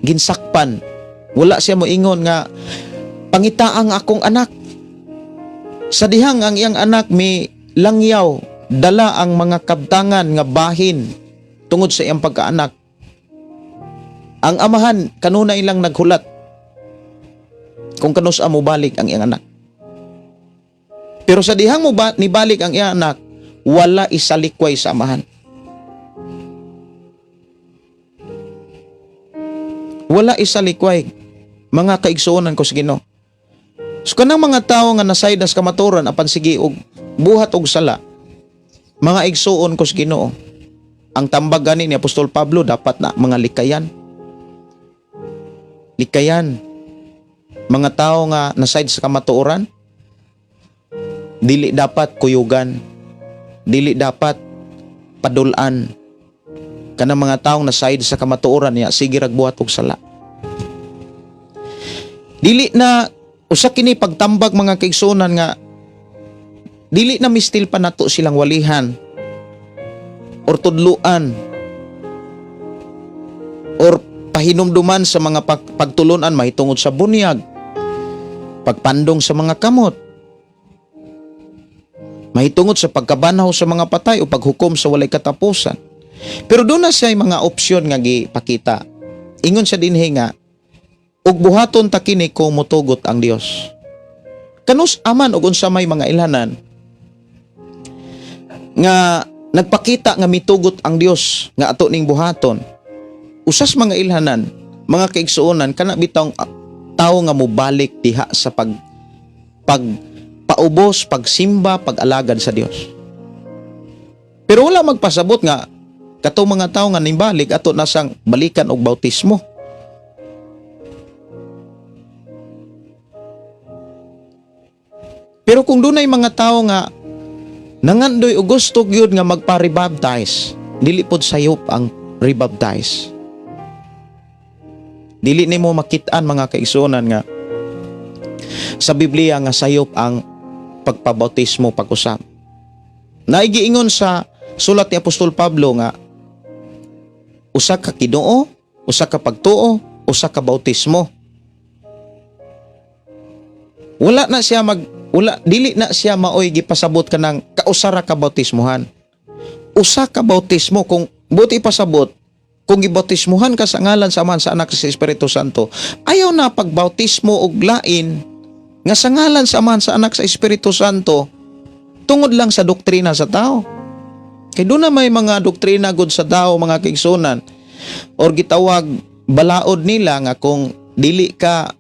ginsakpan. Wala siya moingon nga pangitaang akong anak. Sa dihang ang iyang anak mi langyaw, dala ang mga kabtangan nga bahin tungod sa iyang pagkaanak. Ang amahan kanunay lang naghulat kung kanus mo balik ang iyang anak. Pero sa dihang mo nibalik ang iyang anak, wala isalikway sa amahan. Wala isalikway, mga kaigsuonan ko sa Ginoo. So kanang mga tao nga nasayod na sa kamatuoran apan sige og buhat og sala, mga igsuon ko sa Ginoo, ang tambag gani ni Apostol Pablo dapat na mga likayan. Likayan. Mga tao nga nasayod sa kamatuoran, dili dapat kuyugan, dili dapat padulan. Kanang mga taong nasayod sa kamatuoran niya, sige ragbuhat og sala. Dili na usa kini pagtambag mga kaigsuonan nga dili na mistil pa nato silang walihan or tudluan or pahinumduman sa mga pagtulunan mahitungod sa bunyag, pagpandong sa mga kamot, mahitungod sa pagkabanaw sa mga patay o paghukom sa walay katapusan. Pero doon na siya mga opsyon nga gipakita. Ingon siya dinhi nga, ug buhaton ta kini kung motugot ang Dios. Kanus aman ug unsa may mga ilhanan nga nagpakita nga mitugot ang Dios nga ato ning buhaton. Usas mga ilhanan, mga kaigsuonan, kana bitong tao nga mobalik diha sa paubos, pagsimba, pag-alagad sa Dios. Pero wala magpasabot nga katong mga tao nga nimbalik ato na sang balikan og bautismo. Pero kung dunay mga tao nga nangandoy og gusto gyud nga magpa-rebaptize, dili pod sayop ang rebaptize. Dili nimo makit-an mga kaigsuonan nga sa Biblia nga sayop ang pagpabautismo pag-usab. Naigiingon sa sulat ni Apostol Pablo nga usa ka Ginoo, usa ka pagtuo, usa ka bautismo. Dili na siya maoy gipasabot kanang kausara ka bautismuhan. Usa ka bautismo, kung buti pasabot, kung gibautismuhan ka sa ngalan sa Ama, sa Anak, sa Espiritu Santo, ayaw na pagbautismo og lain nga sa ngalan sa Ama, sa Anak, sa Espiritu Santo tungod lang sa doktrina sa tao. Kay doon na may mga doktrina gud sa tao, mga kaigsuonan, or gitawag balaod nila nga kung dili ka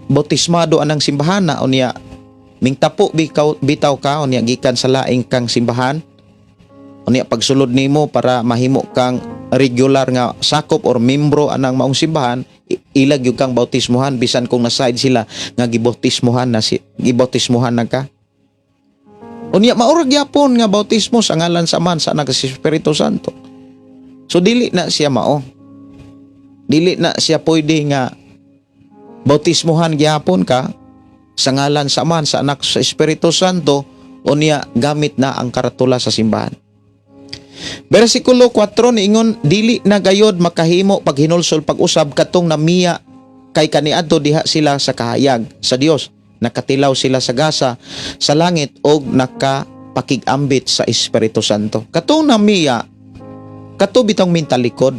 bautismado anang simbahana o niya mingtapo bitaw ka o niya gikan sa laing kang simbahan o niya pagsulod nimo para mahimo kang regular nga sakop or membro anang maong simbahan, ilag yung kang bautismuhan bisan kung naside sila nga gibautismuhan na ka. Unya maurag yapon nga bautismo sa ngalan sa Ama, sa Anak, sa Espiritu Santo. So dili na siya mao. Dili na siya pwede nga bautismuhan gyapon ka sa ngalan sa Ama, sa Anak, sa Espiritu Santo, unya gamit na ang karatula sa simbahan. Bersikulo 4 niingon, dili na gayod makahimo paghinulsol pag-usab katong namiya kay kaniadto diha sila sa kahayag sa Dios. Nakatilaw sila sa gasa sa langit o nakapakigambit sa Espiritu Santo. Katong namiya, kato bitong mintalikod.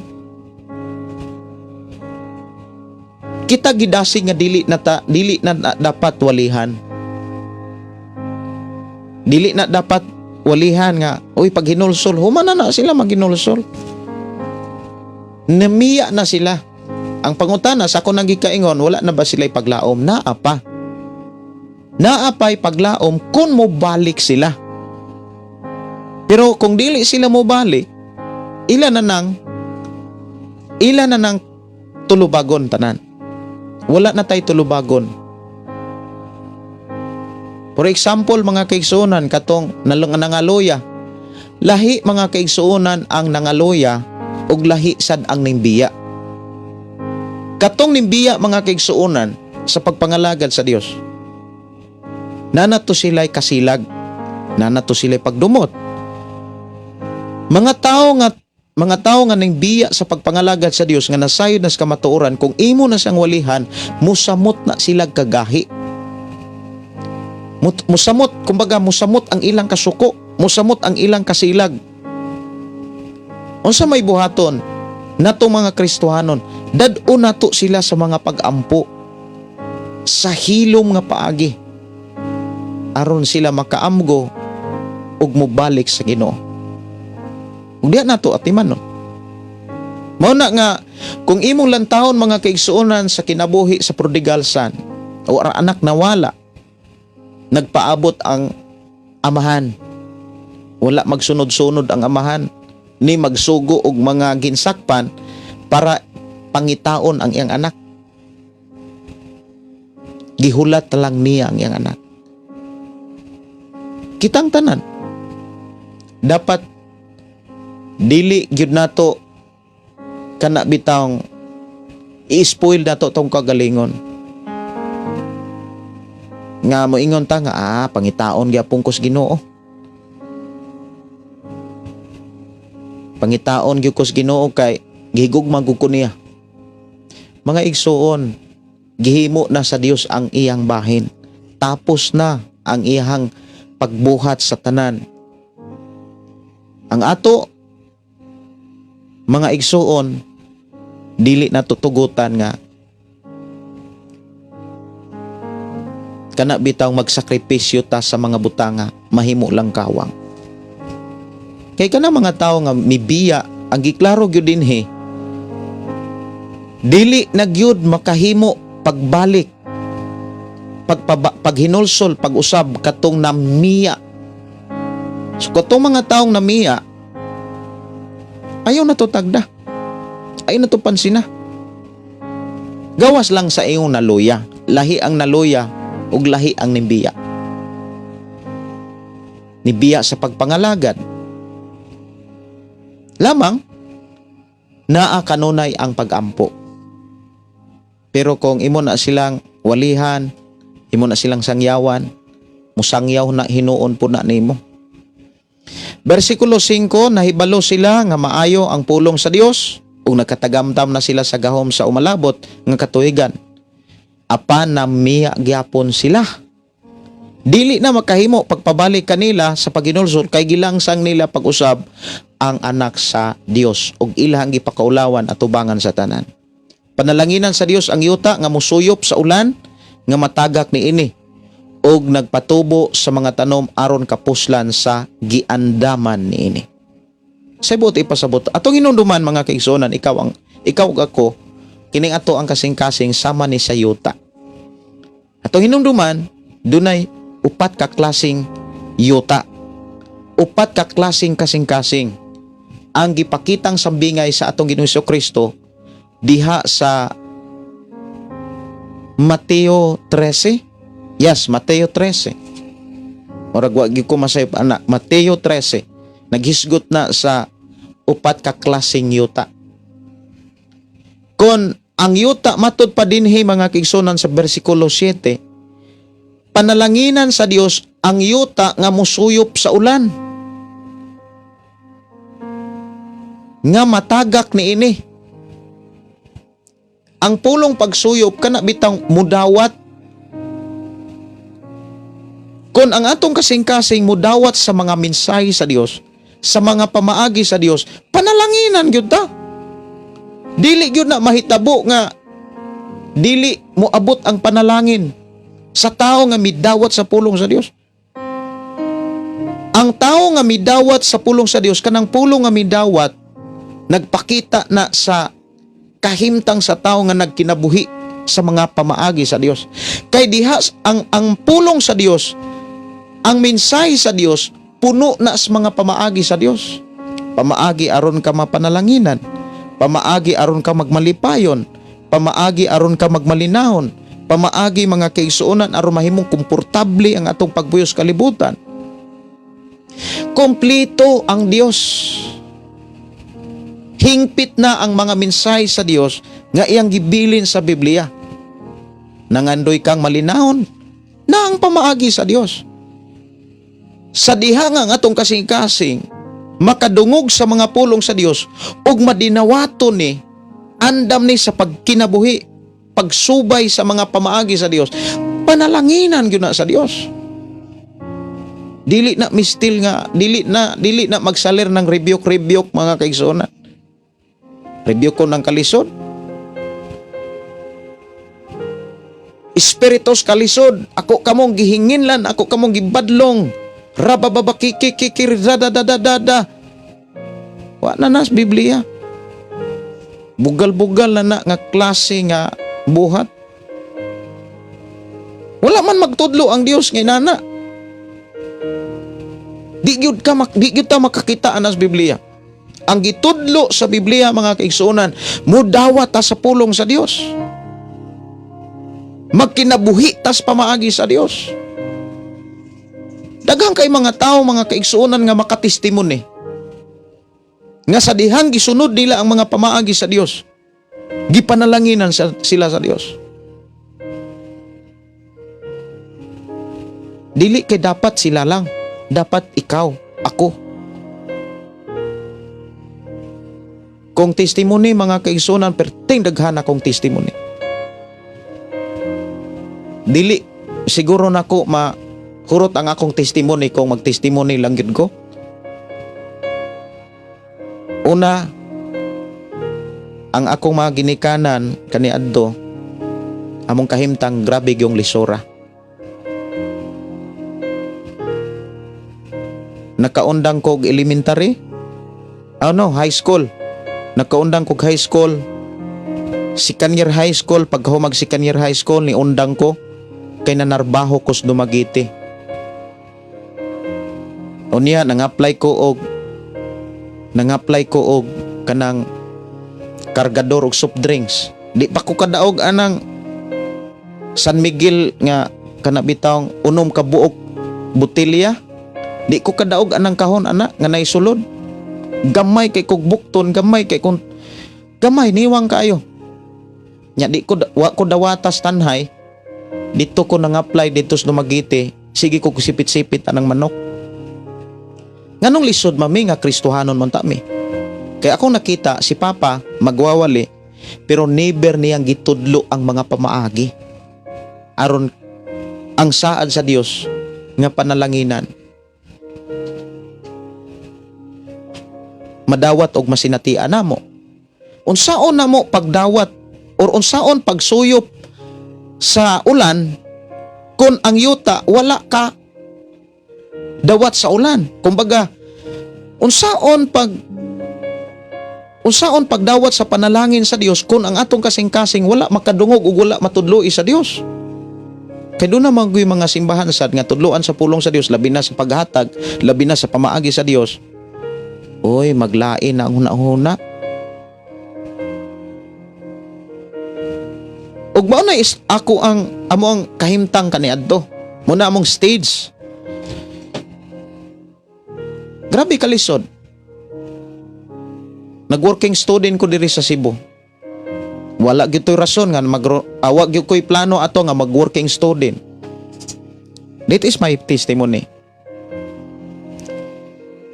Kita gidasig nga dili na dapat walihan. Dili na dapat walihan nga, uy, pag hinulsol, humana na sila maghinulsol. Namiya na sila. Ang pangutana sa ako nang gikaingon, wala na ba sila'y paglaom? Naa pa. Naapay paglaom kung mo balik sila. Pero kung dili sila mo balik, ilan na nang tulubagon tanan. Wala na tay tulubagon. For example, mga kaigsuonan, katong nangaluya. Lahi mga kaigsuonan ang nangaluya ug lahi sad ang nimbiya. Katong nimbiya mga kaigsuonan sa pagpangalagad sa Dios. Nanato sila'y kasilag. Nanato sila'y pagdumot. Mga tao nga ning biya sa pagpangalagad sa Dios nga nasayod na sa kamatuoran, kung imo na siyang walihan, musamot na silag kagahi. Musamot ang ilang kasuko, musamot ang ilang kasilag. Unsa may buhaton natong mga Kristohanon, dad-o nato sila sa mga pag-ampo sa hilom nga paagi aron sila makaamgo ug mobalik sa Ginoo. Ug diha nato atiman no. Mao na nga kung imong lantahon mga kaigsuonan sa kinabuhi sa prodigal son o anak nawala, nagpaabot ang amahan. Wala magsunod-sunod ang amahan ni magsugo og mga ginsakpan para pangitaon ang iyang anak. Gihulat lang niya ang iyang anak. Kitang tanan dapat dili gyud nato kana bitawng i-spoil nato tong kagalingon nga moingon ta nga pangitaon gyapon kos Ginoo, pangitaon gyud kos Ginoo kay gihigugma gud ko niya. Mga igsuon, Gihimo na sa Dios ang iyang bahin. Tapos na ang iyang pagbuhat sa tanan. Ang ato mga igsuon dili na tutugutan nga kana bitaw magsakripisyo ta sa mga butanga, mahimo lang kawang. Kay kana mga tao nga mibiya, ang giklaro gyud dinhi, dili na gyud makahimo pagbalik, paghinulsol, pag-usab katong namiya. So katong mga taong namiya, ayaw na to tagda, ayaw na to pansina. Gawas lang sa iyong naluya, lahi ang naluya ug lahi ang nibiya. Nibiya sa pagpangalagad. Lamang naa kanunay ang pagampo. Pero kung imo na silang walihan, imo na silang sangyawan, musangyaw na hinuon po na nimo. Versikulo 5, nahibalo sila nga maayo ang pulong sa Dios ug nakatagamtam na sila sa gahom sa umalabot nga katuigan. Apan namiya gyapon sila. Dili na makahimo pagpabalik kanila sa paghinulsol kay gilangsang nila pag-usab ang anak sa Dios ug ilang gipakaulawan at tubangan sa tanan. Panalanginan sa Dios ang yuta nga musuyop sa ulan nga matagak niini ug nagpatubo sa mga tanom aron kapuslan sa giandaman niini. Sabot ipasabot atong hinumduman mga kaigsuonan, ikaw ug ako kining ato ang kasing-kasing sama ni sa yuta. Atong hinumduman dunay upat ka klaseng yuta. Upat ka klaseng kasing-kasing ang gipakitang sambingay sa atong Ginoong Jesucristo diha sa Mateo 13. Yes, Mateo 13. Murag wa gyud ko masayop anak. Mateo 13. Naghisgot na sa upat ka klaseng yuta. Kon ang yuta matud pa dinhi mga kaigsuonan sa bersikulo 7, panalanginan sa Dios ang yuta nga musuyop sa ulan. Nga matagak niini. Ang pulong pagsuyop kana bitang mudawat. Kung ang atong kasing-kasing mudawat sa mga mensahe sa Dios, sa mga pamaagi sa Dios, panalanginan gyud ta. Dili gyud na mahitabo nga dili mo abot ang panalangin sa tao nga midawat sa pulong sa Dios. Ang tao nga midawat sa pulong sa Dios, kanang pulong nga midawat nagpakita na sa kahimtang sa tao nga nagkinabuhi sa mga pamaagi sa Dios. Kay diha ang pulong sa Dios, ang mensahe sa Dios puno na sa mga pamaagi sa Dios. Pamaagi aron ka mapanalanginan, pamaagi aron ka magmalipayon, pamaagi aron ka magmalinahon, pamaagi mga kaigsuonan aron mahimong komportable ang atong pagbuyos kalibutan. Kompleto ang Dios. Hingpit na ang mga mensahe sa Dios nga iyang gibilin sa Biblia. Nangandoy kang malinahon na ang pamaagi sa Dios. Sa diha nga atong kasing-kasing makadungog sa mga pulong sa Dios ug madinawaton ni andam ni sa pagkinabuhi, pagsubay sa mga pamaagi sa Dios, panalanginan gyud na sa Dios. Dili na mistil nga, dili na magsalir ng rebuke mga kaigsuonan. Rebuke ko ng kalisod. Espiritos kalisod, ako kamong gihinginlan, ako kamong gibadlong. Rabababakikikikir dadadadada. Wa na nas Biblia. Bugal-bugal na nga klase nga buhat. Wala man magtudlo ang Dios nga inana. Di gyud ta makakita anas Biblia. Ang gitudlo sa Biblia mga kaigsuonan, mudawat ta sa pulong sa Dios. Magkinabuhi tas pamaagi sa Dios. Daghang kay mga tao mga kaigsuonan nga makatestimony nga sa dihang gisunod nila ang mga pamaagi sa Dios, gipanalanginan sila sa Dios. Dili kay dapat sila lang, dapat ikaw, ako. Kung testimony mga kaigsuonan, perting daghan akong testimony. Dili siguro nako mahurot ang akong testimony kung mag-testimony lang gyud ko. Una, ang akong mga ginikanan kaniadto, among kahimtang grabe yung lisura. Nakaundang kog elementary, high school. Nakaundang kog high school. Second year high school, pag humag second year high school, ni undang ko kay nanarbaho ko sa Dumaguete. Unya nang-apply ko og kanang kargador og soft drinks. Di pa ko kadaog anang San Miguel nga kanabitawng unom ka buok botelya. Di ko kadaog anang kahon ana nga naisulod. Gamay kay kog bukton, gamay niwang kaayo. Nya di ko wa ko dawatas tanhay. Dito ko nang-apply dito sa Dumaguete. Sige ko kusipit-sipit anang manok. Nganong lisod mami nga Kristohanon man ta mi. Kaya akong nakita si Papa magwawali pero never niyang gitudlo ang mga pamaagi. Aron ang saad sa Dios nga panalanginan madawat og masinatian namo. Unsaon namo pagdawat or unsaon pagsuyop sa ulan kung ang yuta wala ka dawat sa ulan. Kumbaga, unsaon pagdawat sa panalangin sa Dios kung ang atong kasing-kasing wala makadungog ug wala matudloi sa Dios. Kay doon naman yung mga simbahan sad nga tudloan sa pulong sa Dios, labi na sa paghatag, labi na sa pamaagi sa Dios. Oy, maglain na ang huna-huna. Ug mao na is ako amo ang kahimtang kaniadto. Muna among stage. Grabe kalisod. Nag-working student ko diri sa Cebu. Wala gito'y rason nga awag gyud ko'y plano ato nga mag-working student. That is my testimony.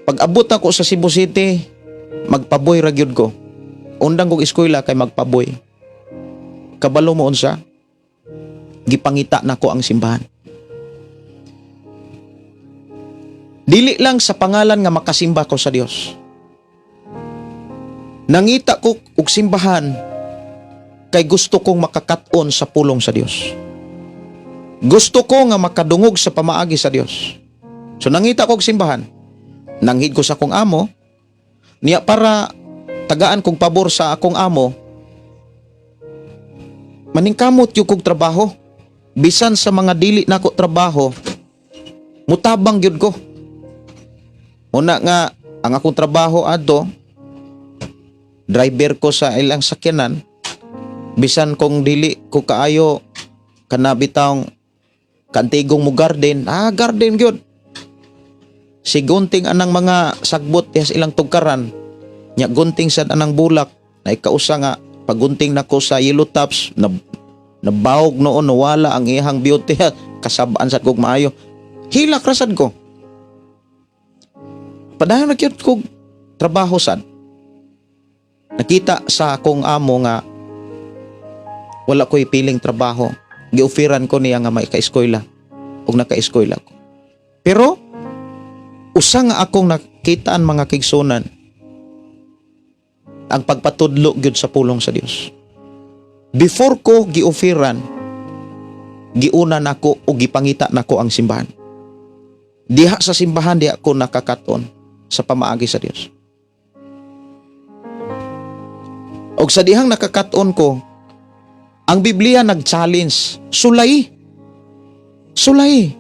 Pag abot ako sa Cebu City, magpaboy ra gyud ko. Undang kog eskwela kay magpaboy. Kabalo mo unsa? Gipangita nako ang simbahan. Dili lang sa pangalan nga makasimba ko sa Dios. Nangita ko og simbahan kay gusto kong makakaton sa pulong sa Dios. Gusto ko nga makadungog sa pamaagi sa Dios. So nangita ko og simbahan. Nanghid ko sa akong amo niya para tagaan kong pabor sa akong amo. Maningkamot yung kong trabaho. Bisan sa mga dili nako trabaho, mutabang gyud ko. Una nga, ang akong trabaho adto, driver ko sa ilang sakyanan, bisan kung dili ko kaayo kanabitang kantigong mo garden, garden gyud. Sigunting anang mga sagbot yes ilang tugkaran, nya gunting sad anang bulak, na ikausa nga pagunting nako sa yellow tops, nabawog noon, nawala ang ihang beauty, kasabaan sad kog maayo. Hilak rasad ko. Padayon na kyut kog trabaho sad. Nakita sa akong amo nga wala ko'y piling trabaho. Giufiran ko niya nga may ka-eskwela ug naka-eskwela ko. Pero usa nga akong nakitaan mga kigsunan ang pagpatudlo gyud sa pulong sa Dios. Before ko giufiran, giuna nako o gipangita nako ang simbahan. Diha sa simbahan di ako nakakaton sa pamaagi sa Dios. Og sa dihang nakakaton ko, ang Biblia nag-challenge, sulay. Sulay.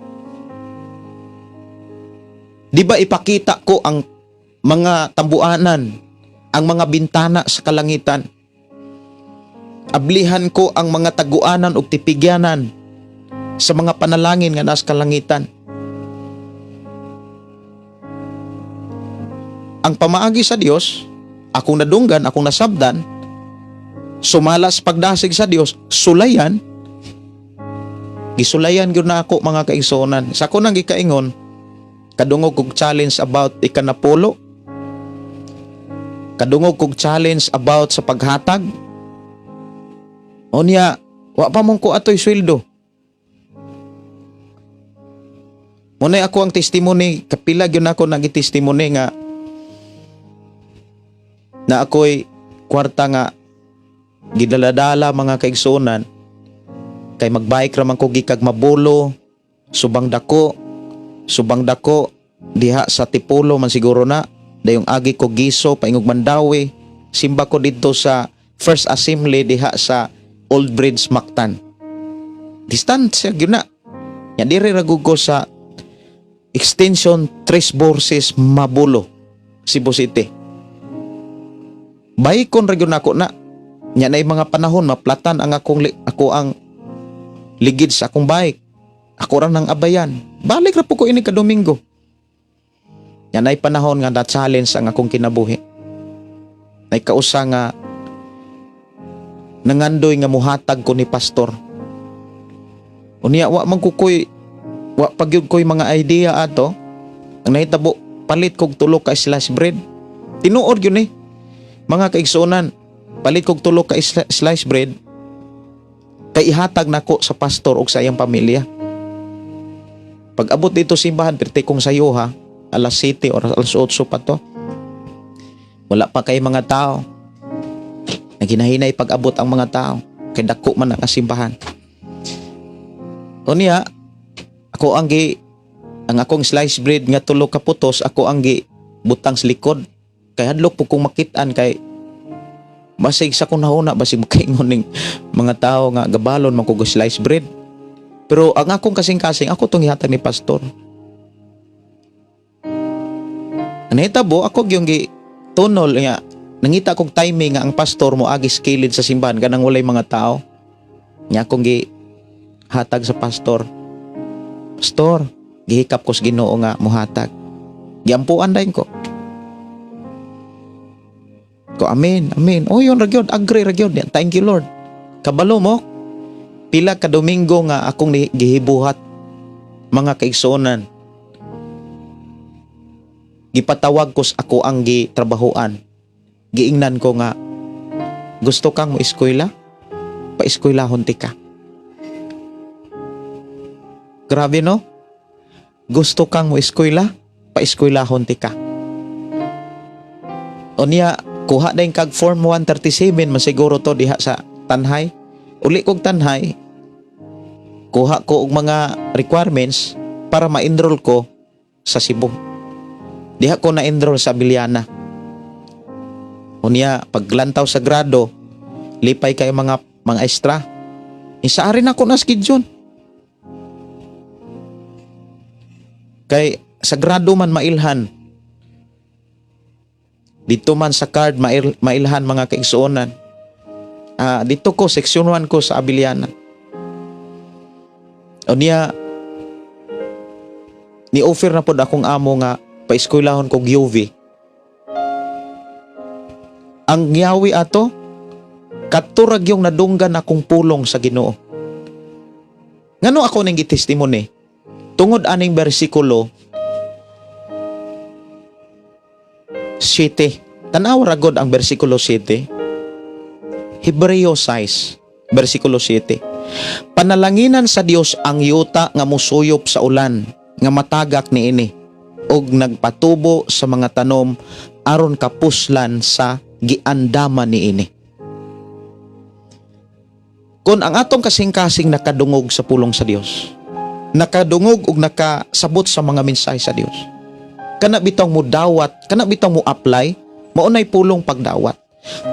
Di ba ipakita ko ang mga tambuanan, ang mga bintana sa kalangitan. Ablihan ko ang mga taguanan o tipigyanan sa mga panalangin nga nasa kalangitan. Ang pamaagi sa Dios, akong nadunggan, akong nasabdan, sumalas pagdasig sa Dios, sulayan. Gisulayan gyud na ako mga kaigsuonan. Sa ako nang gikaingon, kadungog kog challenge about ikanapulo. Kadungog kog challenge about sa paghatag. Unya, wa pa mong ko atoy sweldo. Muna ako ang testimony, kapila yun ako nag-testimony nga na ako'y kwarta nga gidaladala mga kaigsunan kay magbike raman ko gikag mabulo subang dako diha sa Tipolo man siguro na dayong agi ko giso paingog Mandawi simba ko dito sa First Assembly diha sa Old Bridge Mactan. Distansya gyud na. Nya dire ra gud ko sa Extension Tres Borses Mabulo, Cebu City. Baikon ra gyud nako na. Nya nay mga panahon maplatan ang ako ang ligid sa akong bike. Ako ra nang abayan. Balik ra po ko ini ka Domingo. Nya nay panahon nga na-challenge ang akong kinabuhi. Nay kausa nga nangandoy nga muhatag ko ni pastor. Unya wa man kukoy wa pagyud koy mga idea ato. Ang nahitabo palit kog tulo ka slice bread. Tinuod gyud ni. Mga kaigsunan, palit kog tulo ka slice bread kay ihatag nako sa pastor ug sa iyang pamilya. Pag abot dito simbahan perti kong sayo ha, alas 7 or alas 8 pa to. Wala pa kay mga tao. Naginahinay pag abot ang mga tao kay dako man ang simbahan. Unya, ako ang akong slice bread nga tulo ka putos, ako ang butang sa likod. Kay hadlok po kong makitaan kay basig sa kung nauna, basig makaingon ng mga tao nga gabalon man ko slice bread. Pero ang akong kasing-kasing, ako itong ihatag ni pastor. Anahitabo, ako yung tunol nga, nangita kong timing nga ang pastor mo agis kilid sa simbahan, ganang walay mga tao. Nga akong hatag sa pastor. Pastor, gihikap ko sa Ginoo nga muhatag. Giampuan dahin ko. Amen, amen. O yun, ragyod, agree ragyod. Thank you, Lord. Kabalo mo, pila ka Domingo nga akong gihibuhat, mga kaigsunan. Gipatawag ko sa ako ang gitrabahoan. Giingnan ko nga, gusto kang mo-eskwela? Pa-eskwelahon ti ka. Grabe no? Gusto kang mo-eskwela? Pa-eskwelahon ti ka. O niya, kuha na yung kag Form 137, masiguro to diha sa Tanhay. Uli kog Tanhay, kuha ko og mga requirements para ma-enroll ko sa Cebu. Diha ko na-enroll sa Biliana. Unya, paglantaw sa grado, lipay kayo mga extra. Isa rin ako na schedule. Kay sa grado man mailhan, dito man sa card mailhan mga kaigsuonan. Dito ko section 1 ko sa Abiliana. O niya ni offer na pod akong amo nga pa-eskwelahon kog UV. Ang giyawi ato katurag yung nadunggan akong pulong sa Ginoo. Ngano ako ning gitestimony? Tungod aning bersikulo 7. Tanaw ra gud ang bersikulo 7. Hebreo 6, bersikulo 7. Panalanginan sa Dios ang yuta nga musuyop sa ulan, nga matagak niini, og nagpatubo sa mga tanom aron kapuslan sa giandaman niini. Kung ang atong kasing-kasing nakadungog sa pulong sa Dios, nakadungog ug nakasabot sa mga mensahe sa Dios, kana bitaw mo dawat, kana bitaw mo apply, maunay pulong pagdawat.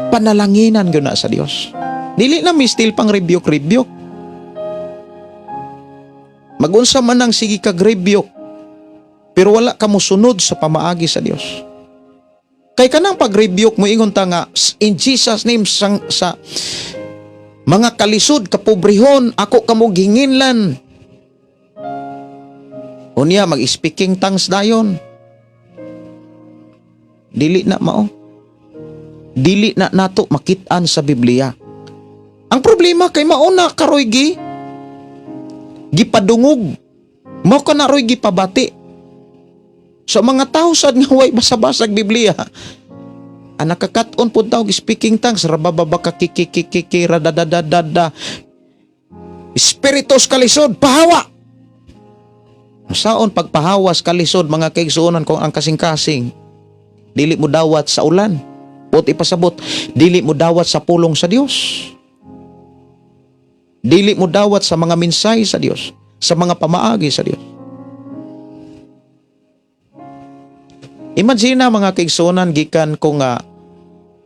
Panalanginan gyud na sa Dios. Dili na mi still pang rebuke. Magunsa man ang sige kag rebuke, pero wala ka mosunod sa pamaagi sa Dios. Kay kanang pag-rebuke mo ingon ta nga in Jesus name sa mga kalisod kapobrehon ako kamo ginginlan. Unya mag-speaking tongues dayon. Dili na mao. Dili na nato makitaan sa Biblia. Ang problema kay mauna karoy gipadungog. Mao ka na roy gipabati. So mga tao sad nga way basa-basag Biblia. Ang nakakaton pud taw speaking tongues rabababa kikikikiki radadadada. Spiritus kalisod pahawa. Saon pagpahawas kalisod mga kaigsuonan kung ang kasing-kasing dili mo dawat sa ulan. Ot ipasabot, dili mo dawat sa pulong sa Dios. Dili mo dawat sa mga minsay sa Dios, sa mga pamaagi sa Dios. Imagine na mga kaigsuonan gikan ko nga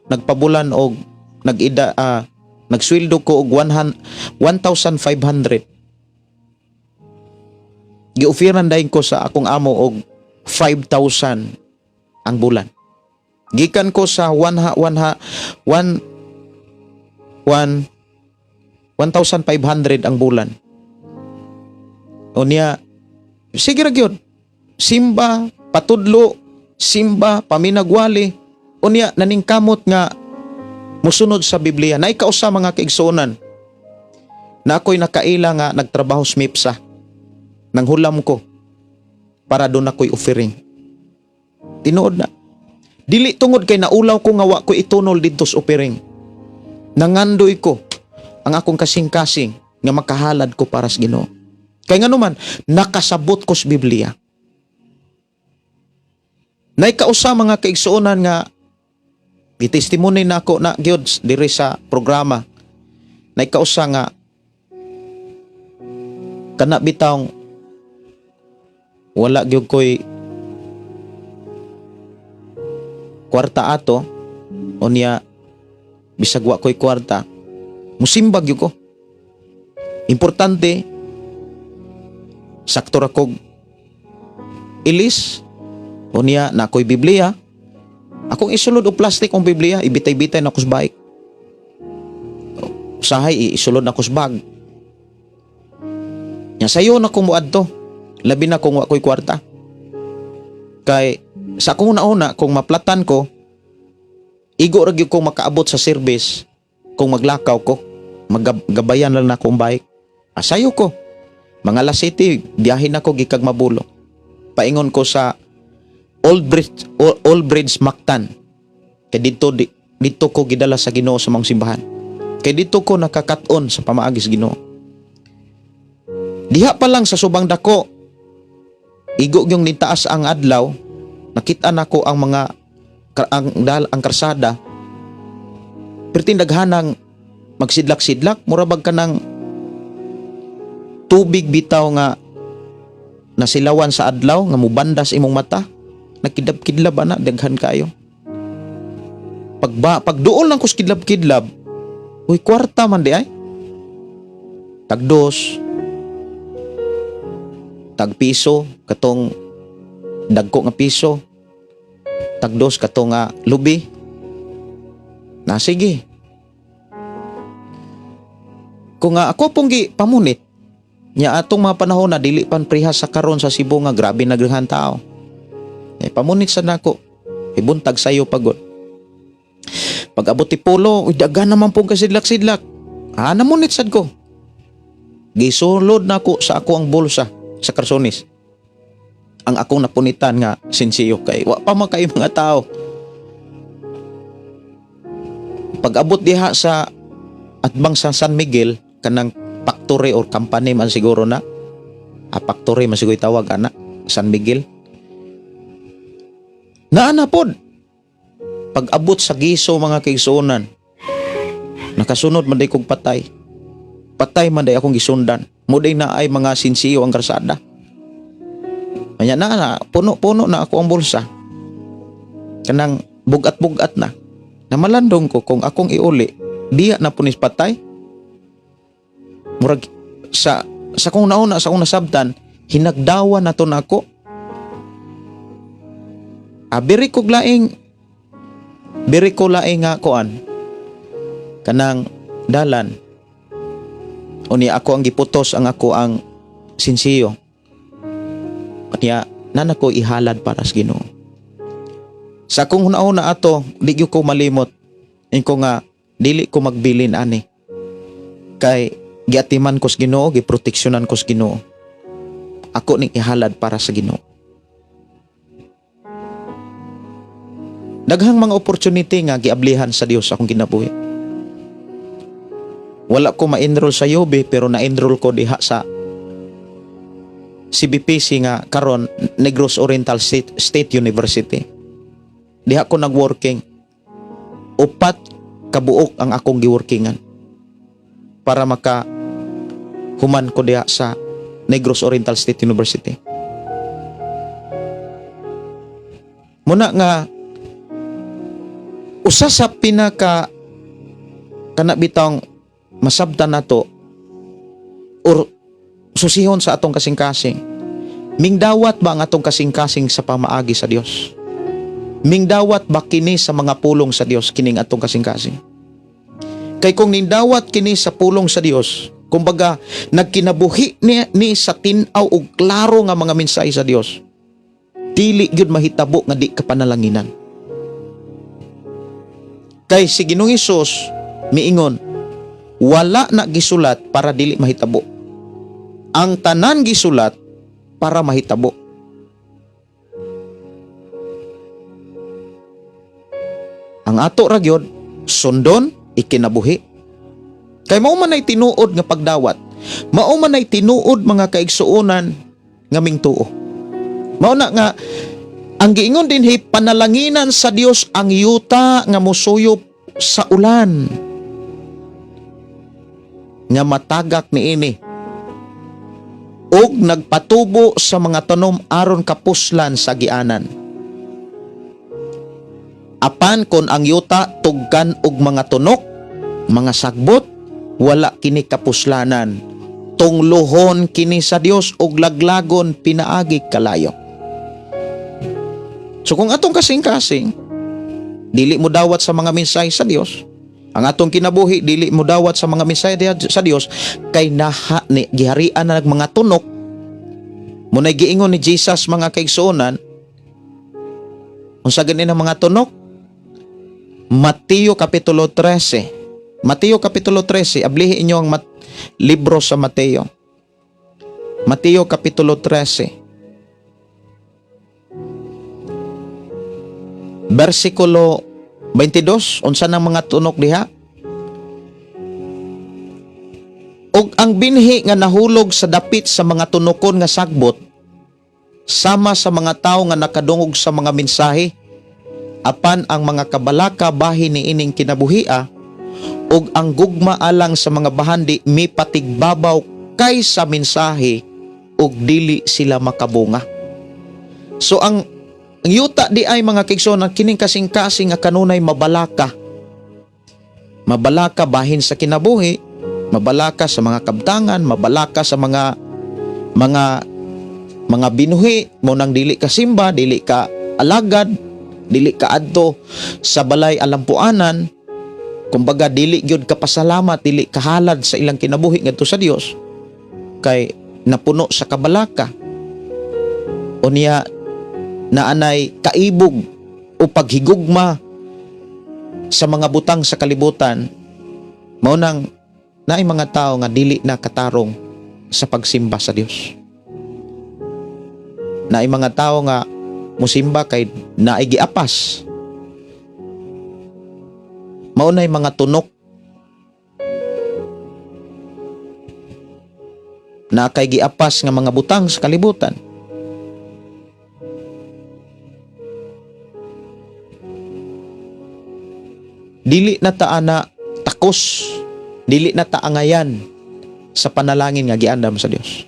nagpabulan og nagsweldo ko og 1,500. Giufiran dayon ko sa akong amo og 5,000 ang bulan. Gikan ko sa 1,500 ang bulan. Unya, sige ra gyud. Simba, patudlo, simba, paminagwali. Unya, naningkamot nga musunod sa Biblia. Naikausa mga kaigsuonan na ako'y nakaila nga nagtrabaho sa MIPSA. Nang hulam ko para doon ako'y offering. Tinuod na. Dili tungod kay naulaw ko nga wa ko itunol dito sa offering. Nangandoy ko ang akong kasing-kasing nga makahalad ko para sa Ginoo. Kay nga naman, nakasabot ko sa Biblia. Naikausa mga kaigsuonan nga gitestimony na ako na gyud diri sa programa. Naikausa nga kana bitawng wala gyud koy kwarta ato unya bisag wa koy kwarta musimba gyud ko. Importante sakto ra kog ilis unya na koy Biblia. Akong isulod og plastic ang Biblia, ibitay-bitay na ko sa bike. Usahay isulod na ko sa bag. Nya sayo na ko muadto. Labi na kung wa ko'y kwarta. Kay sa akong nauna, kung maplatan ko, igo ra gyud kong makaabot sa service kung maglakaw ko. Maggabayan lang na akong bike. Asayo ko. Mga alas 7, biyahin ako gikag Mabulo. Paingon ko sa Old Bridge Mactan. Kay dito ko gidala sa Ginoo sa mga simbahan. Kay dito ko nakakaton sa pamaagi sa Ginoo. Diha pa lang sa subang dako, igo yung nitaas ang adlaw, nakita nako ang mga ang karsada. Perting daghanang magsidlak-sidlak, murabag ka ng tubig bitaw nga nasilawan sa adlaw nga mubandas imong mata. Nakidlab-kidlab ana daghan kayo. Pagduol lang ko sa kidlab-kidlab, uy kwarta man di ay. Tagdos, tagpiso katong dagko nga piso, tagdos katong nga lubi. Na sige. Kung ako pong pamunit nya atong mga panahon na dili pan prihas sa karon sa Cebu nga grabe nagdahan tao. Pamunit sa nako, ibuntag sayo pagod. Pag abot ti pulo, dagan naman pong kasidlak-sidlak. Namunit sad ko. Gisulod na ko sa ako ang bulsa sa karsonis. Ang akong napunitan nga sinsiyo kay wa pa makay mga tao. Pag abot diha sa atbang sa San Miguel, kanang factory or company man siguro na. Factory man siguro tawag ana, San Miguel. Naana pod. Pag abot sa Giso mga kaigsuonan, nakasunod man day kong patay. Patay man day akong gisundan. Muday na ay mga sinsiyo ang karsada. Kanya na, puno-puno na ako ang bulsa. Kanang bugat-bugat na. Namalandong ko kung akong iuli, diya na punis patay. Murag sa kong nauna, sa kong nasabtan, hinagdawan na to na ako. Biri ko laing nga kuan kanang dalan uni ako ang giputos ang ako ang sinsiyo kanya nana ko ihalad para sa Ginoo. Sa kung una ato di ko malimot ko nga dili ko magbilin ani kay giatiman ko sa Ginoo, giproteksyonan ko sa Ginoo. Ako ning ihalad para sa Ginoo. Daghang mga opportunity nga giablihan sa Dios akong kinabuhi. Wala ko ma-enroll sa Yobe pero na-enroll ko diha sa CBPC nga karon Negros Oriental State University. Diha ko nagworking. 4 kabuok ang akong giworkingan para maka human ko diha sa Negros Oriental State University. Muna nga usa sa pinaka kanabitang masabtan nato or susihon sa atong kasing-kasing, mingdawat ba ang atong kasing-kasing sa pamaagi sa Dios? Mingdawat ba kini sa mga pulong sa Dios kining atong kasing-kasing? Kay kung nindawat kini sa pulong sa Dios, kumbaga nagkinabuhi ni sa tinaw og klaro nga mga mensahe sa Dios, dili gyud mahitabo nga di ka panalanginan. Kay si Ginoong Hesus miingon, wala na gisulat para dili mahitabo. Ang tanan gisulat para mahitabo. Ang ato ra gyud sundon ikinabuhi. Kay mao man ay tinuod nga pagdawat. Mao man ay tinuod mga kaigsuonan nga mingtuo. Mao na nga ang giingon dinhi panalanginan sa Dios ang yuta nga musuyop sa ulan nga matagak niini ug nagpatubo sa mga tanom aron kapuslan sa gianan. Apan kon ang yuta tugkan og mga tunok, mga sagbot, wala kini kapuslanan. Tunglohon kini sa Dios ug laglagon pinaagi kalayo. So kung atong kasing-kasing dili mo dawat sa mga mensahe sa Dios, ang atong kinabuhi dili mo dawat sa mga mensahe sa Dios, kay naha ni giharian na mga tunok. Munay giingon ni Jesus mga kaigsuonan, unsa ganin ang mga tunok? Mateo kapitulo 13. Mateo kapitulo 13, ablihi inyo ang libro sa Mateo. Mateo kapitulo 13. Versikulo 22, unsa nang mga tunok diha? Og ang binhi nga nahulog sa dapit sa mga tunokon nga sagbot, sama sa mga tawo nga nakadungog sa mga mensahe, apan ang mga kabalaka bahin ni ining kinabuhia, og ang gugma alang sa mga bahandi mipatigbabaw kay sa mensahe, og dili sila makabunga. So ang yuta di ay mga kaigsuonan kining kasing-kasing nga kanunay mabalaka. Mabalaka bahin sa kinabuhi, mabalaka sa mga kabtangan, mabalaka sa mga binuhi mo nang dili ka simba, dili ka alagad, dili ka adto sa balay alampuanan, kumbaga dili gyud ka pasalamat, dili ka halad sa ilang kinabuhi ngadto sa Dios kay napuno sa kabalaka. Unya naanay kaibog o paghigugma sa mga butang sa kalibutan, mao nang naay mga tao nga dili na katarong sa pagsimba sa Dios. Naay mga tao nga musimba kay naay giapas. Mao nay mga tunok na kay giapas nga mga butang sa kalibutan. Dili na taana takos, dili na taangayan sa panalangin nga giandam sa Dios.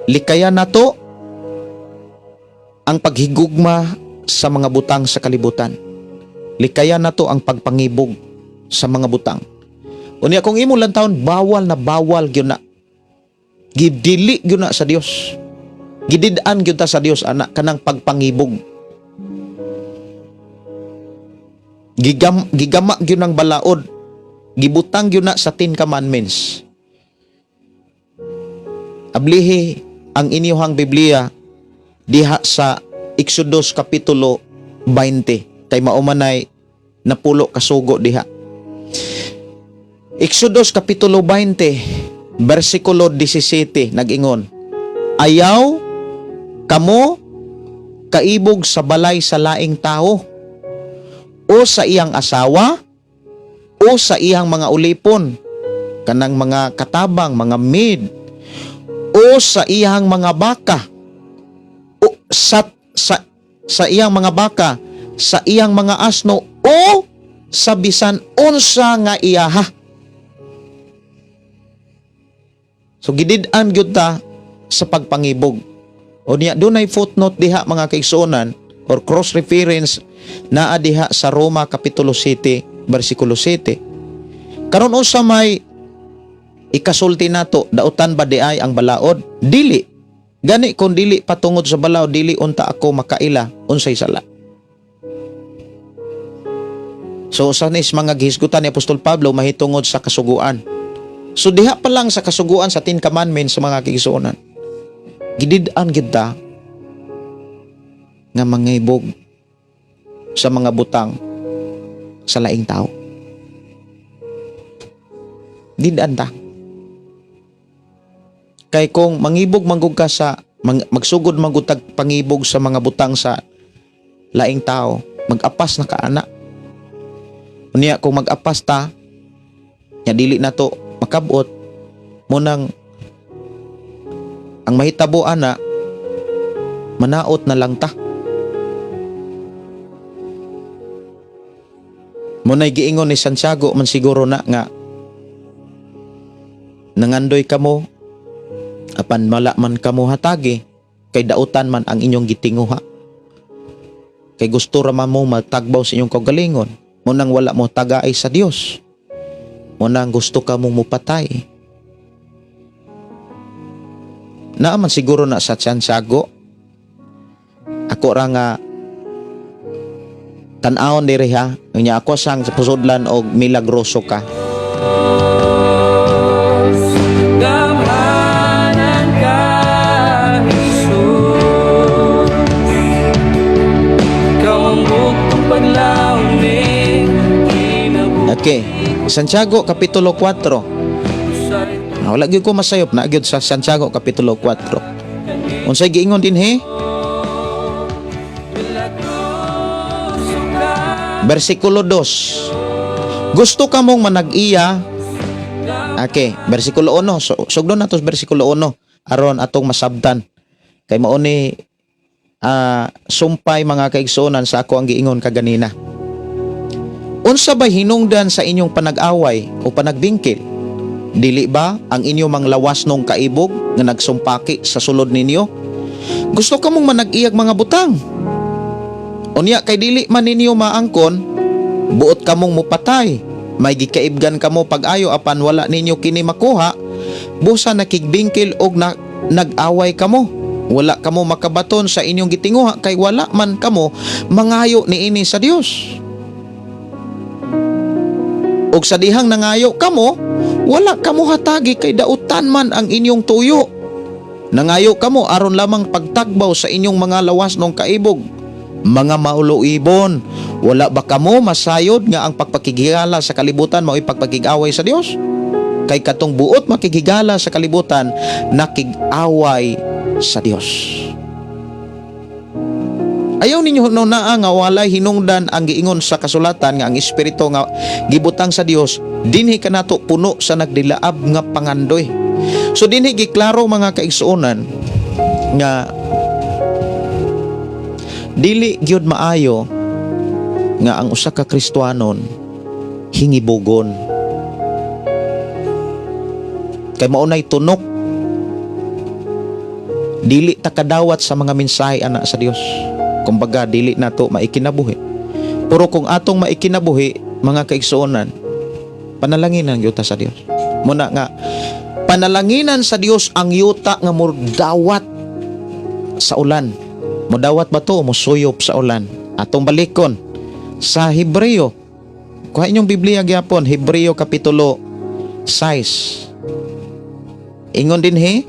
Likaya nato ang paghigugma sa mga butang sa kalibutan. Likaya nato ang pagpangibog sa mga butang. Unya kung imo lang taon bawal na bawal gyud na. Gidili gyud na sa Dios. Gidid-an gyud ta sa Dios ana kanang pagpangibog. Gigama gyud ng balaod, gibutang gyud na sa 10 commandments. Ablihi ang inyong Biblia diha sa Exodus kapitulo 20 kay maumanay napulo kasugo diha. Exodus kapitulo 20 versikulo 17 nag-ingon, ayaw kamo kaibog sa balay sa laing tao, o sa iyang asawa, o sa iyang mga ulipon, kanang mga katabang, mga maid, o sa iyang mga baka, o sa iyang mga baka, sa iyang mga asno, o sa bisan unsa nga iyaha. So gidid-an gyud ta sa pagpangibog. O niya dunay footnote diha mga kaigsuonan or cross reference naa diha sa Roma kapitulo 7 bersikulo 7. Karon unsa may ikasulti nato, dautan ba di ay ang balaod? Dili. Gani kung dili patungod sa balaod, dili unta ako makaila unsay sala. So sanis mga gihisgutan ni Apostol Pablo mahitungod sa kasuguan. So diha pa lang sa kasuguan sa 10 Commandments sa mga kaigsuonan, gidid-an gid ta nga mangibog sa mga butang sa laing tao. Did-an ta. Kay kung mangibog manggug ka sa magsugod manggutag pangibog sa mga butang sa laing tao, mag-apas na kaana. Unya kung mag-apas ta, nya dili na to makabot mo nang ang mahitabo ana manaot na lang ta. Mo nay giingon ni Santiago man siguro na nga nangandoy kamo apan mala man kamo hatagi kay dautan man ang inyong gitinguha. Kay gusto ra man mo matagbaw sa inyong kaugalingon, mo nang wala mo tagaay sa Dios. Mo nang gusto ka mong mupatay. Naaman siguro na sa Santiago. Ako ra nga tan-awon diri ha. Nya ako sang pusudlan og milagroso ka. Gamanan ka, Jesus. Ikaw ang bugtong paglaom ni kinabuhi. Okay. Santiago kapitulo 4. Wala gyud ko masayop na gyud sa Santiago kapitulo 4. Unsay giingon dinhi? Bersikulo 2. Gusto ka mong manag-iya. Okay, bersikulo 1. Sugdon nato bersikulo 1 aron atong masabtan. Kay mao ni sumpay mga kaigsuonan sa ako ang giingon kaganina. Unsa ba hinungdan sa inyong panag-away o panagbingkil? Dili ba ang inyong manglawas nung kaibog nga nagsumpaki sa sulod ninyo? Gusto ka mong manag-iyag mga butang. Unya kay dili man ninyo maangkon, buot ka mong mupatay. May gikaibgan ka mo pag-ayo apan wala ninyo kini makuha, busa nakigbingkil og nag-away ka mo. Wala ka mo makabaton sa inyong gitinguha kay wala man kamo mangayo niini sa Dios. Og sa dihang nangayo kamo, wala kamo hatagi kay dautan man ang inyong tuyo. Nangayo kamo aron lamang pagtagbaw sa inyong mga lawas nung kaibog. Mga maulo-ibon, wala ba kamo masayod nga ang pagpakigigala sa kalibutan mao'y pagpakig-away sa Dios? Kay katong buot makigigala sa kalibutan, nakig-away sa Dios. Ayaw ninyo naa nga walay hinungdan ang giingon sa kasulatan nga ang espiritu nga gibutang sa Dios dinhi kanato puno sa nagdilaab nga pangandoy. So dinhi giklaro mga kaigsuonan nga dili gyud maayo nga ang usa ka Kristiyanon hingibogon. Kay maunay tunok dili ta kadawat sa mga mensahe ana sa Dios. Kumbaga dili nato maikinabuhi. Pero kung atong maikinabuhi mga kaigsuonan, panalanginan gyud ta sa Dios. Muna nga panalanginan sa Dios ang yuta nga mudawat sa ulan. Mudawat ba to musuyop sa ulan? Atong balikon sa Hebreo. Kuha inyong Biblia gyapon, Hebreo kapitulo 6. Ingon dinhi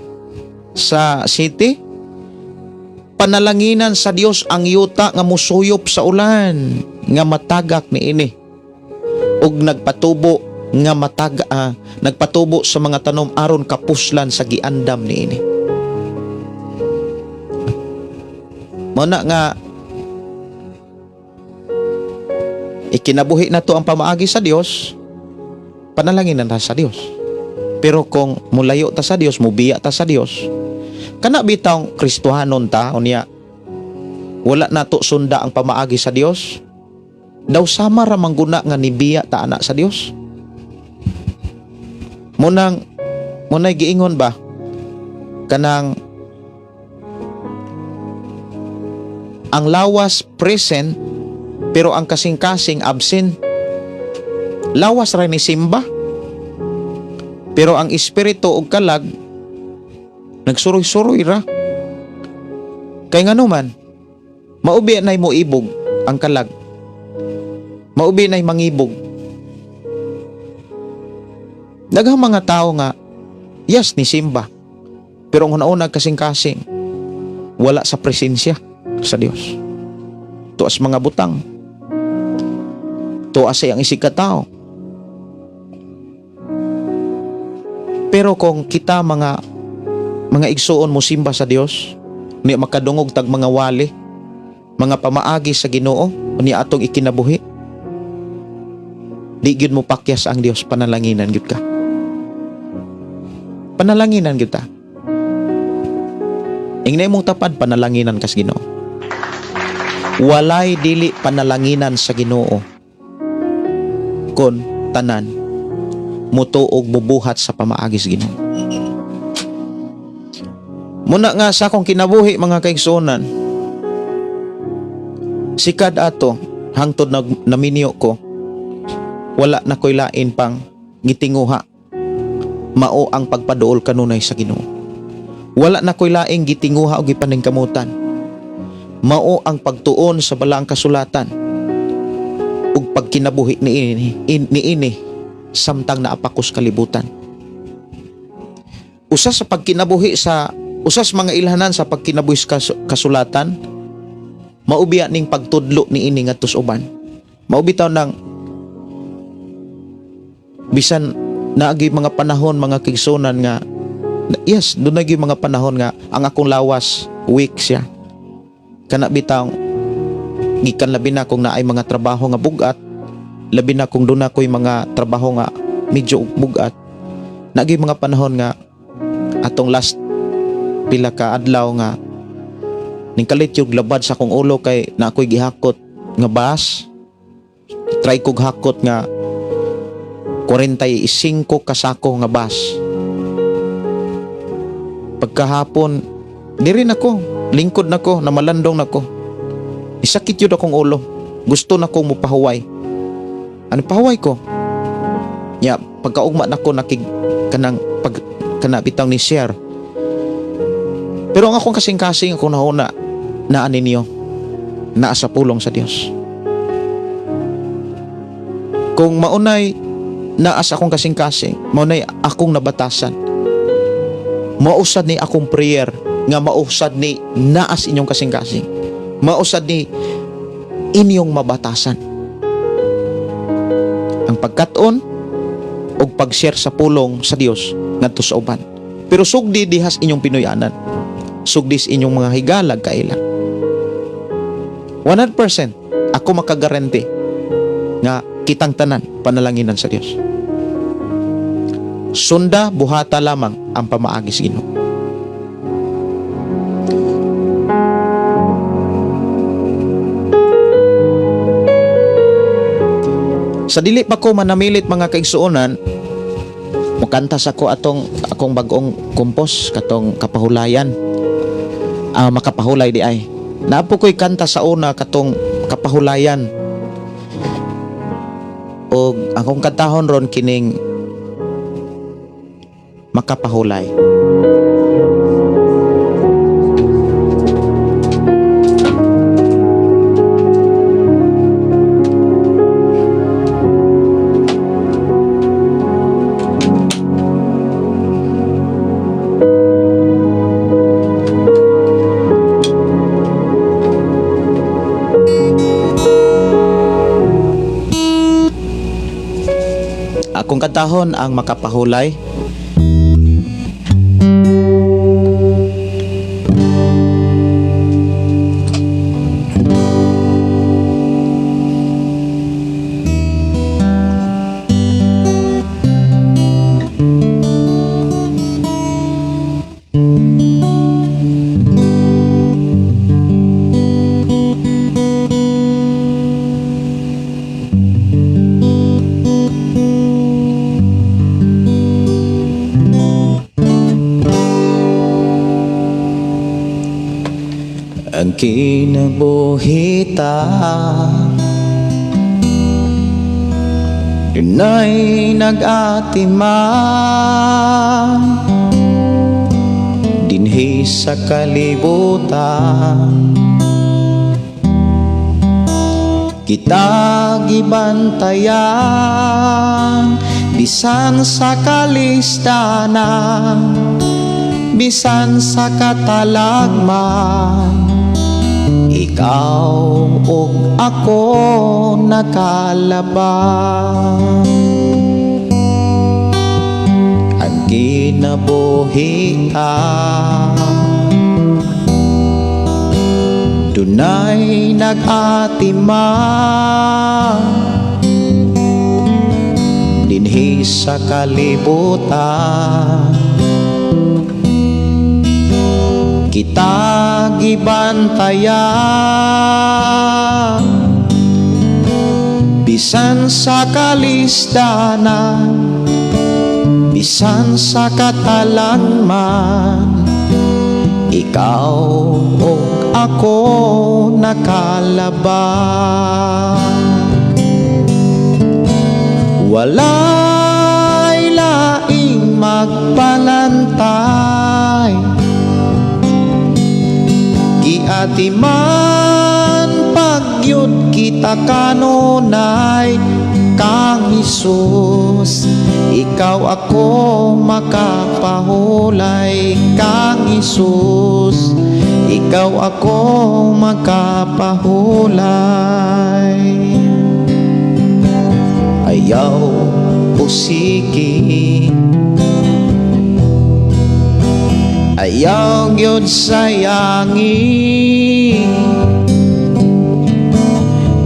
sa city, panalanginan sa Dios ang yuta nga musuyop sa ulan nga matagak niini ug nagpatubo nga nagpatubo sa mga tanom aron kapuslan sa giandam niini. Muna nga ikinabuhi na to ang pamaagi sa Dios, panalangin na sa Dios. Pero kung mulayo ta sa Dios, mubiya ta sa Dios, kana bitang Kristohanon ta unya wala nato sunda ang pamaagi sa Dios, daw sama ra mangguna nga nibiya ta ana sa Dios. Munay giingon ba kanang ang lawas present pero ang kasing-kasing absent. Lawas ra ni simba pero ang espiritu og kalag nagsuroy-suroy ra. Kay ngano man maubi nay mo ibog ang kalag. Maubi nay mangibog. Daghang mga tao nga yes ni simba pero ang una-una kasing-kasing wala sa presensya sa Dios. Tuas mga butang. Tuas ay ang isig ka tao. Pero kung kita mga igsuon mo simba sa Dios, ni makadungog tag mga wali, mga pamaagi sa Ginoo, ni atong ikinabuhi, di gyud mo pakyas ang Dios, panalanginan gyud ka. Panalanginan gyud ta. Ingnay mong tapad, panalanginan kas Ginoo. Walay dili panalanginan sa Ginoo kun tanan mutuog mubuhat sa pamaagi sa Ginoo. Muna nga sa akong kinabuhi mga kaigsuonan, sikad ato hangtod naminyo ko, wala na ko'y lain pang gitinguha mao ang pagpaduol kanunay sa Ginoo. Wala na ko'y laing gitinguha o gipaningkamutan mao ang pagtuon sa balaang kasulatan ug pagkinabuhi niini samtang naapakos kalibutan. Usas mga ilhanan sa pagkinabuhi sa kasulatan, maubiya ning pagtudlo niini ngadto sa uban. Maubitaw nang bisan naagi mga panahon mga kigsunan nga yes, doon nagi mga panahon nga ang akong lawas weak siya. Kana bitaw gikan labi na kung naay mga trabaho nga bugat, labi na kung doon ako'y mga trabaho nga medyo bugat. Nagi mga panahon nga atong last pila ka adlaw nga ning kalit yung labad sa akong ulo kay na ako'y gihakot nga bus. Try kog hakot nga 45 kasako nga bus. Pagkahapon diri nako, lingkod nako, namalandong nako. Isakit yun akong ulo. Gusto na kong mupahuway. Ano pahuway ko? Ya, pagkaugma na ko kanabitaw ni share. Pero ang akong kasing-kasing akong nahuna naan ninyo naa sa pulong sa Dios. Kung maunay naas akong kasing-kasing, maunay akong nabatasan, mausad ni akong prayer nga mausad ni naas inyong kasing-kasing, mausad ni inyong mabatasan ang pagkaton o pag-share sa pulong sa Dios ngadto sa uban. Pero sugdi dihas inyong pinuyanan, sugdis inyong mga higalag kaila. 100% ako makagaranti nga kitang tanan panalanginan sa Dios. Sunda buhata lamang ang pamaagi sa Ginoo. Sa dili pa ko manamilit mga kaigsuonan, mukantas ako akong bagong kompos katong kapahulayan. Makapahulay di ay. Napo ko'y kanta sa una katong kapahulayan. O akong kantahon ron kining makapahulay. Akong kantahon ang makapahulay. ang kinabuhita. Dunay nag-atiman dinhi sa kalibutan. Kita gibantayan bisan sa kalistanan, bisan sa katalagman. Ikaw ug ako nakalaban. Ang kinabuhian dunay nag-atiman dinhi sa kalibutan. Kita gibantayan bisan sa kalistanan, bisan sa katalagman. Ikaw o ako nakalaban. Walay laing magbalantay, giatiman pagyud kita kanunay. Kang Hesus, ikaw ako makapahulay. Kang Hesus, ikaw ako makapahulay. Ayaw usigi, ayaw gyud sayangi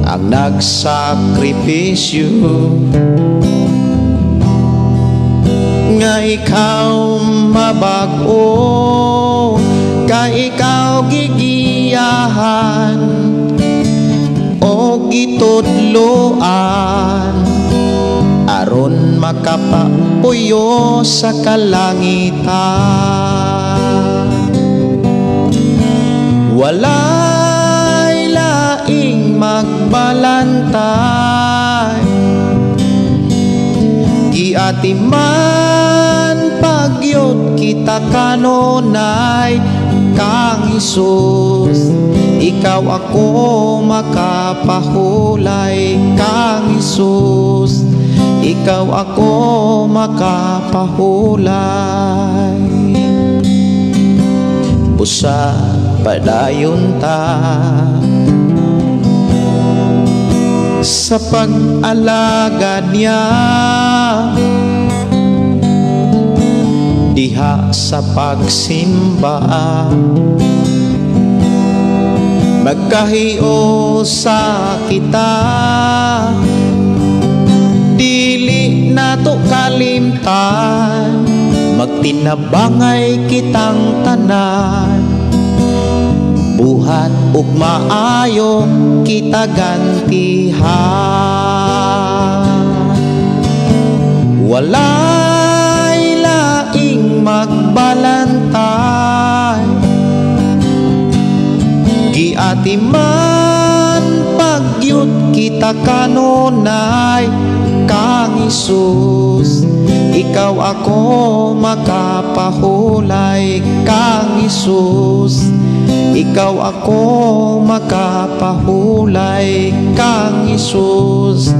ang nagsakripisyo nga ikaw mabag-o, ka ikaw gigiyahan o gitudloan aron makapapuyo sa kalangitan. Walay laing magbalantay, giatiman pagyud kita kanunay. Kang Hesus, ikaw ako makapahulay. Kang Hesus, ikaw ako makapahulay. Busa padayon ta sa pag-alagad niya, diha sa pagsimba. Magkahiyo sa kita, dili nato kalimtan. Magtinabangay kitang tanan, buhat ug maayo kita gantihan. Walay laing magbalantay, giatiman pagyud kita kanunay. Kang Hesus, ikaw ako makapahulay. Kang Hesus, ikaw ako makapahulay. Kang Hesus,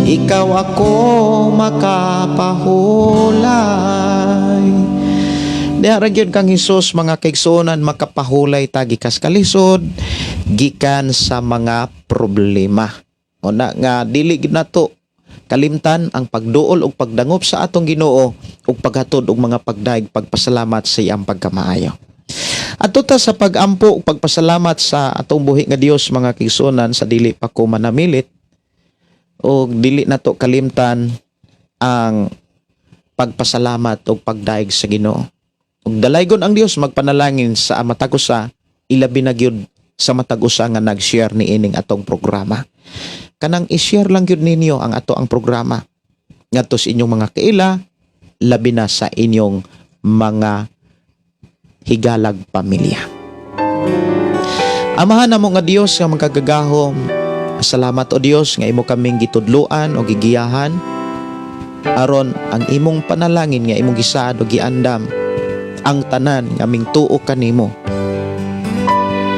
ikaw ako makapahulay. Diha gyud Kang Hesus, mga kaigsuonan, makapahulay ta gikas kalisod gikan sa mga problema. Una nga dili gid nato kalimtan ang pagduol ug pagdangop sa atong Ginoo ug paghatod og mga pagdaig pagpasalamat sa iyang pagkamaayo. Adto ta sa pagampo ug pagpasalamat sa atong buhi nga Dios, mga kaigsuonan, sa dili pa ko manamilit ug dili nato kalimtan ang pagpasalamat ug pagdaig sa Ginoo. Ug dalaygon ang Dios magpanalangin sa matag-usa, ilabi na gyud sa matag-usa nga nag-share ni ining atong programa. Kanang i-share lang gyud ninyo ang ato ang programa ngadto sa inyong mga kaila, labi na sa inyong mga higalag pamilya. Amahan namo nga Dios nga magkagagahom. Salamat o Dios nga imo kaming gitudloan o gigiyahan aron ang imong panalangin nga imong gisaad o giandam ang tanan nga aming tuo kanimo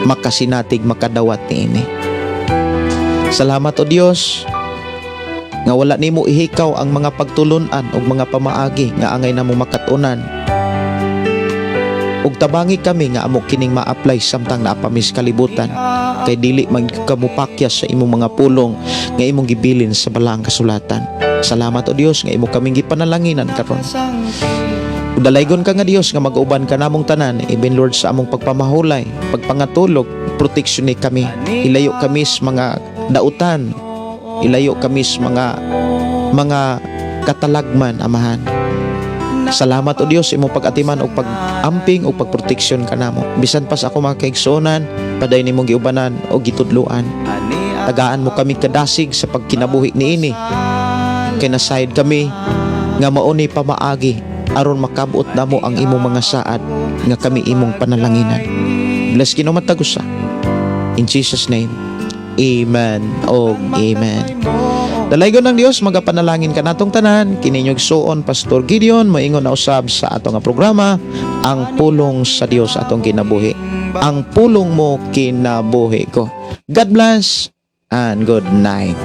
makasinatig makadawat niini. Salamat o Dios nga wala nimo ihikaw ang mga pagtulunan o mga pamaagi nga angay namong makatunan. Ug tabangi kami nga amo kining ma-apply samtang naapamis kalibutan kay dili man kamupakyas sa imong mga pulong nga imong gibilin sa balaang kasulatan. Salamat o Dios nga imo kaming gipanalanginan karon. Ug dalaygon ka nga Dios nga mag-uban ka namong tanan, even Lord sa among pagpamahulay, pagpangatulog, proteksyon ni kami. Ilayo kami sa mga dautan, ilayo kami sa mga katalagman, Amahan. Salamat o Dios imong pag-atiman o pag-amping o pagproteksyon ka namo. Bisan pa sa ako mga kaigsuonan, paday nimong giubanan o gitudluan. Tagaan mo kami kadasig sa pagkinabuhi niini. Kay nasayod kami nga mauni pamaagi aron makabot namo ang imong mga saad nga kami imong panalanginan. Bless Ginoo matagusa. In Jesus name. Amen o amen. Dalaygon ng Dios magapanalangin ka natong tanan. Kininyog suon Pastor Gideon moingon na usab sa atong nga programa, ang pulong sa Dios atong kinabuhi. Ang pulong mo kinabuhi ko. God bless and good night.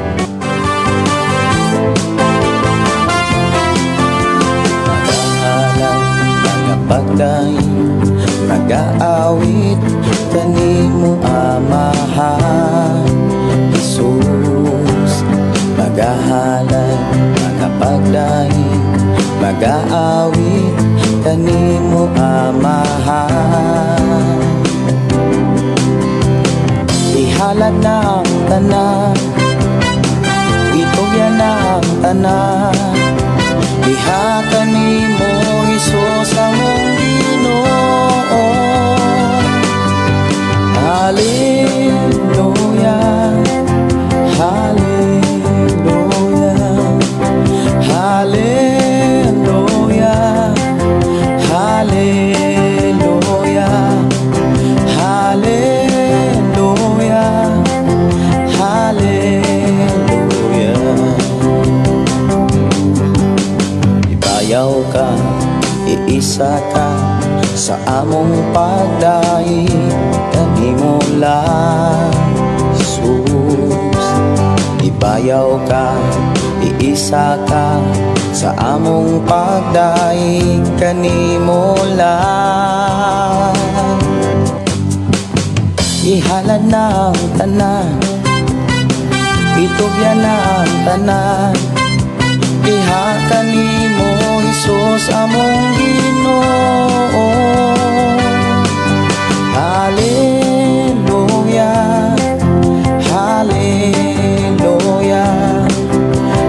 Pagdaing nag-aawit kanimo Amahan Jesus, magahalan nakapagdaing mag-aawit kanimo Amahan. Ihalad na ang tanan, itugyan na ang tanan, diha kanimo Isus among Ginoo. Hallelujah, hallelujah, hallelujah, hallelujah, hallelujah, hallelujah. Ibayaw ka, iisa ka sa among pagdaig kanimo lang Jesus. Ibayaw ka, iisa ka sa among pagdaig kanimo lang. Ihalad na ang tanan, itugyan na ang tanan, diha kanimo Jesus among Ginoo. Hallelujah, hallelujah,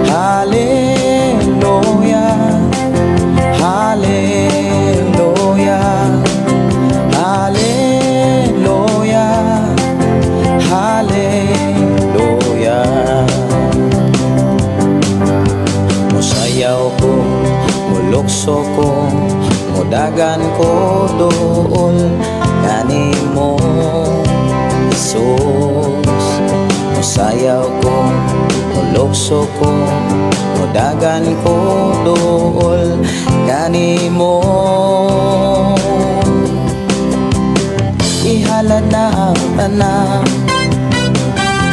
hallelujah, hallelujah, hallelujah, hallelujah. Musayaw ko, mulukso ko, mudagan ko doon kanimo Jesus. Musayaw ko, mulukso ko, mudagan ko doon kanimo. Ihalad na ang tanan,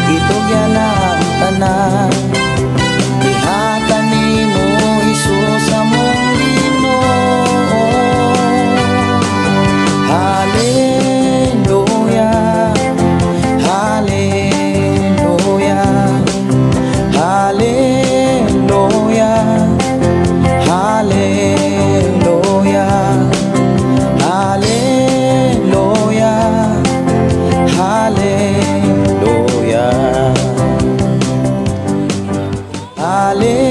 itugyan na ang tanan, diha kanimo Jesus among Ginoo. Hallelujah, hallelujah, hallelujah, hallelujah, hallelujah, hallelujah, hallelujah.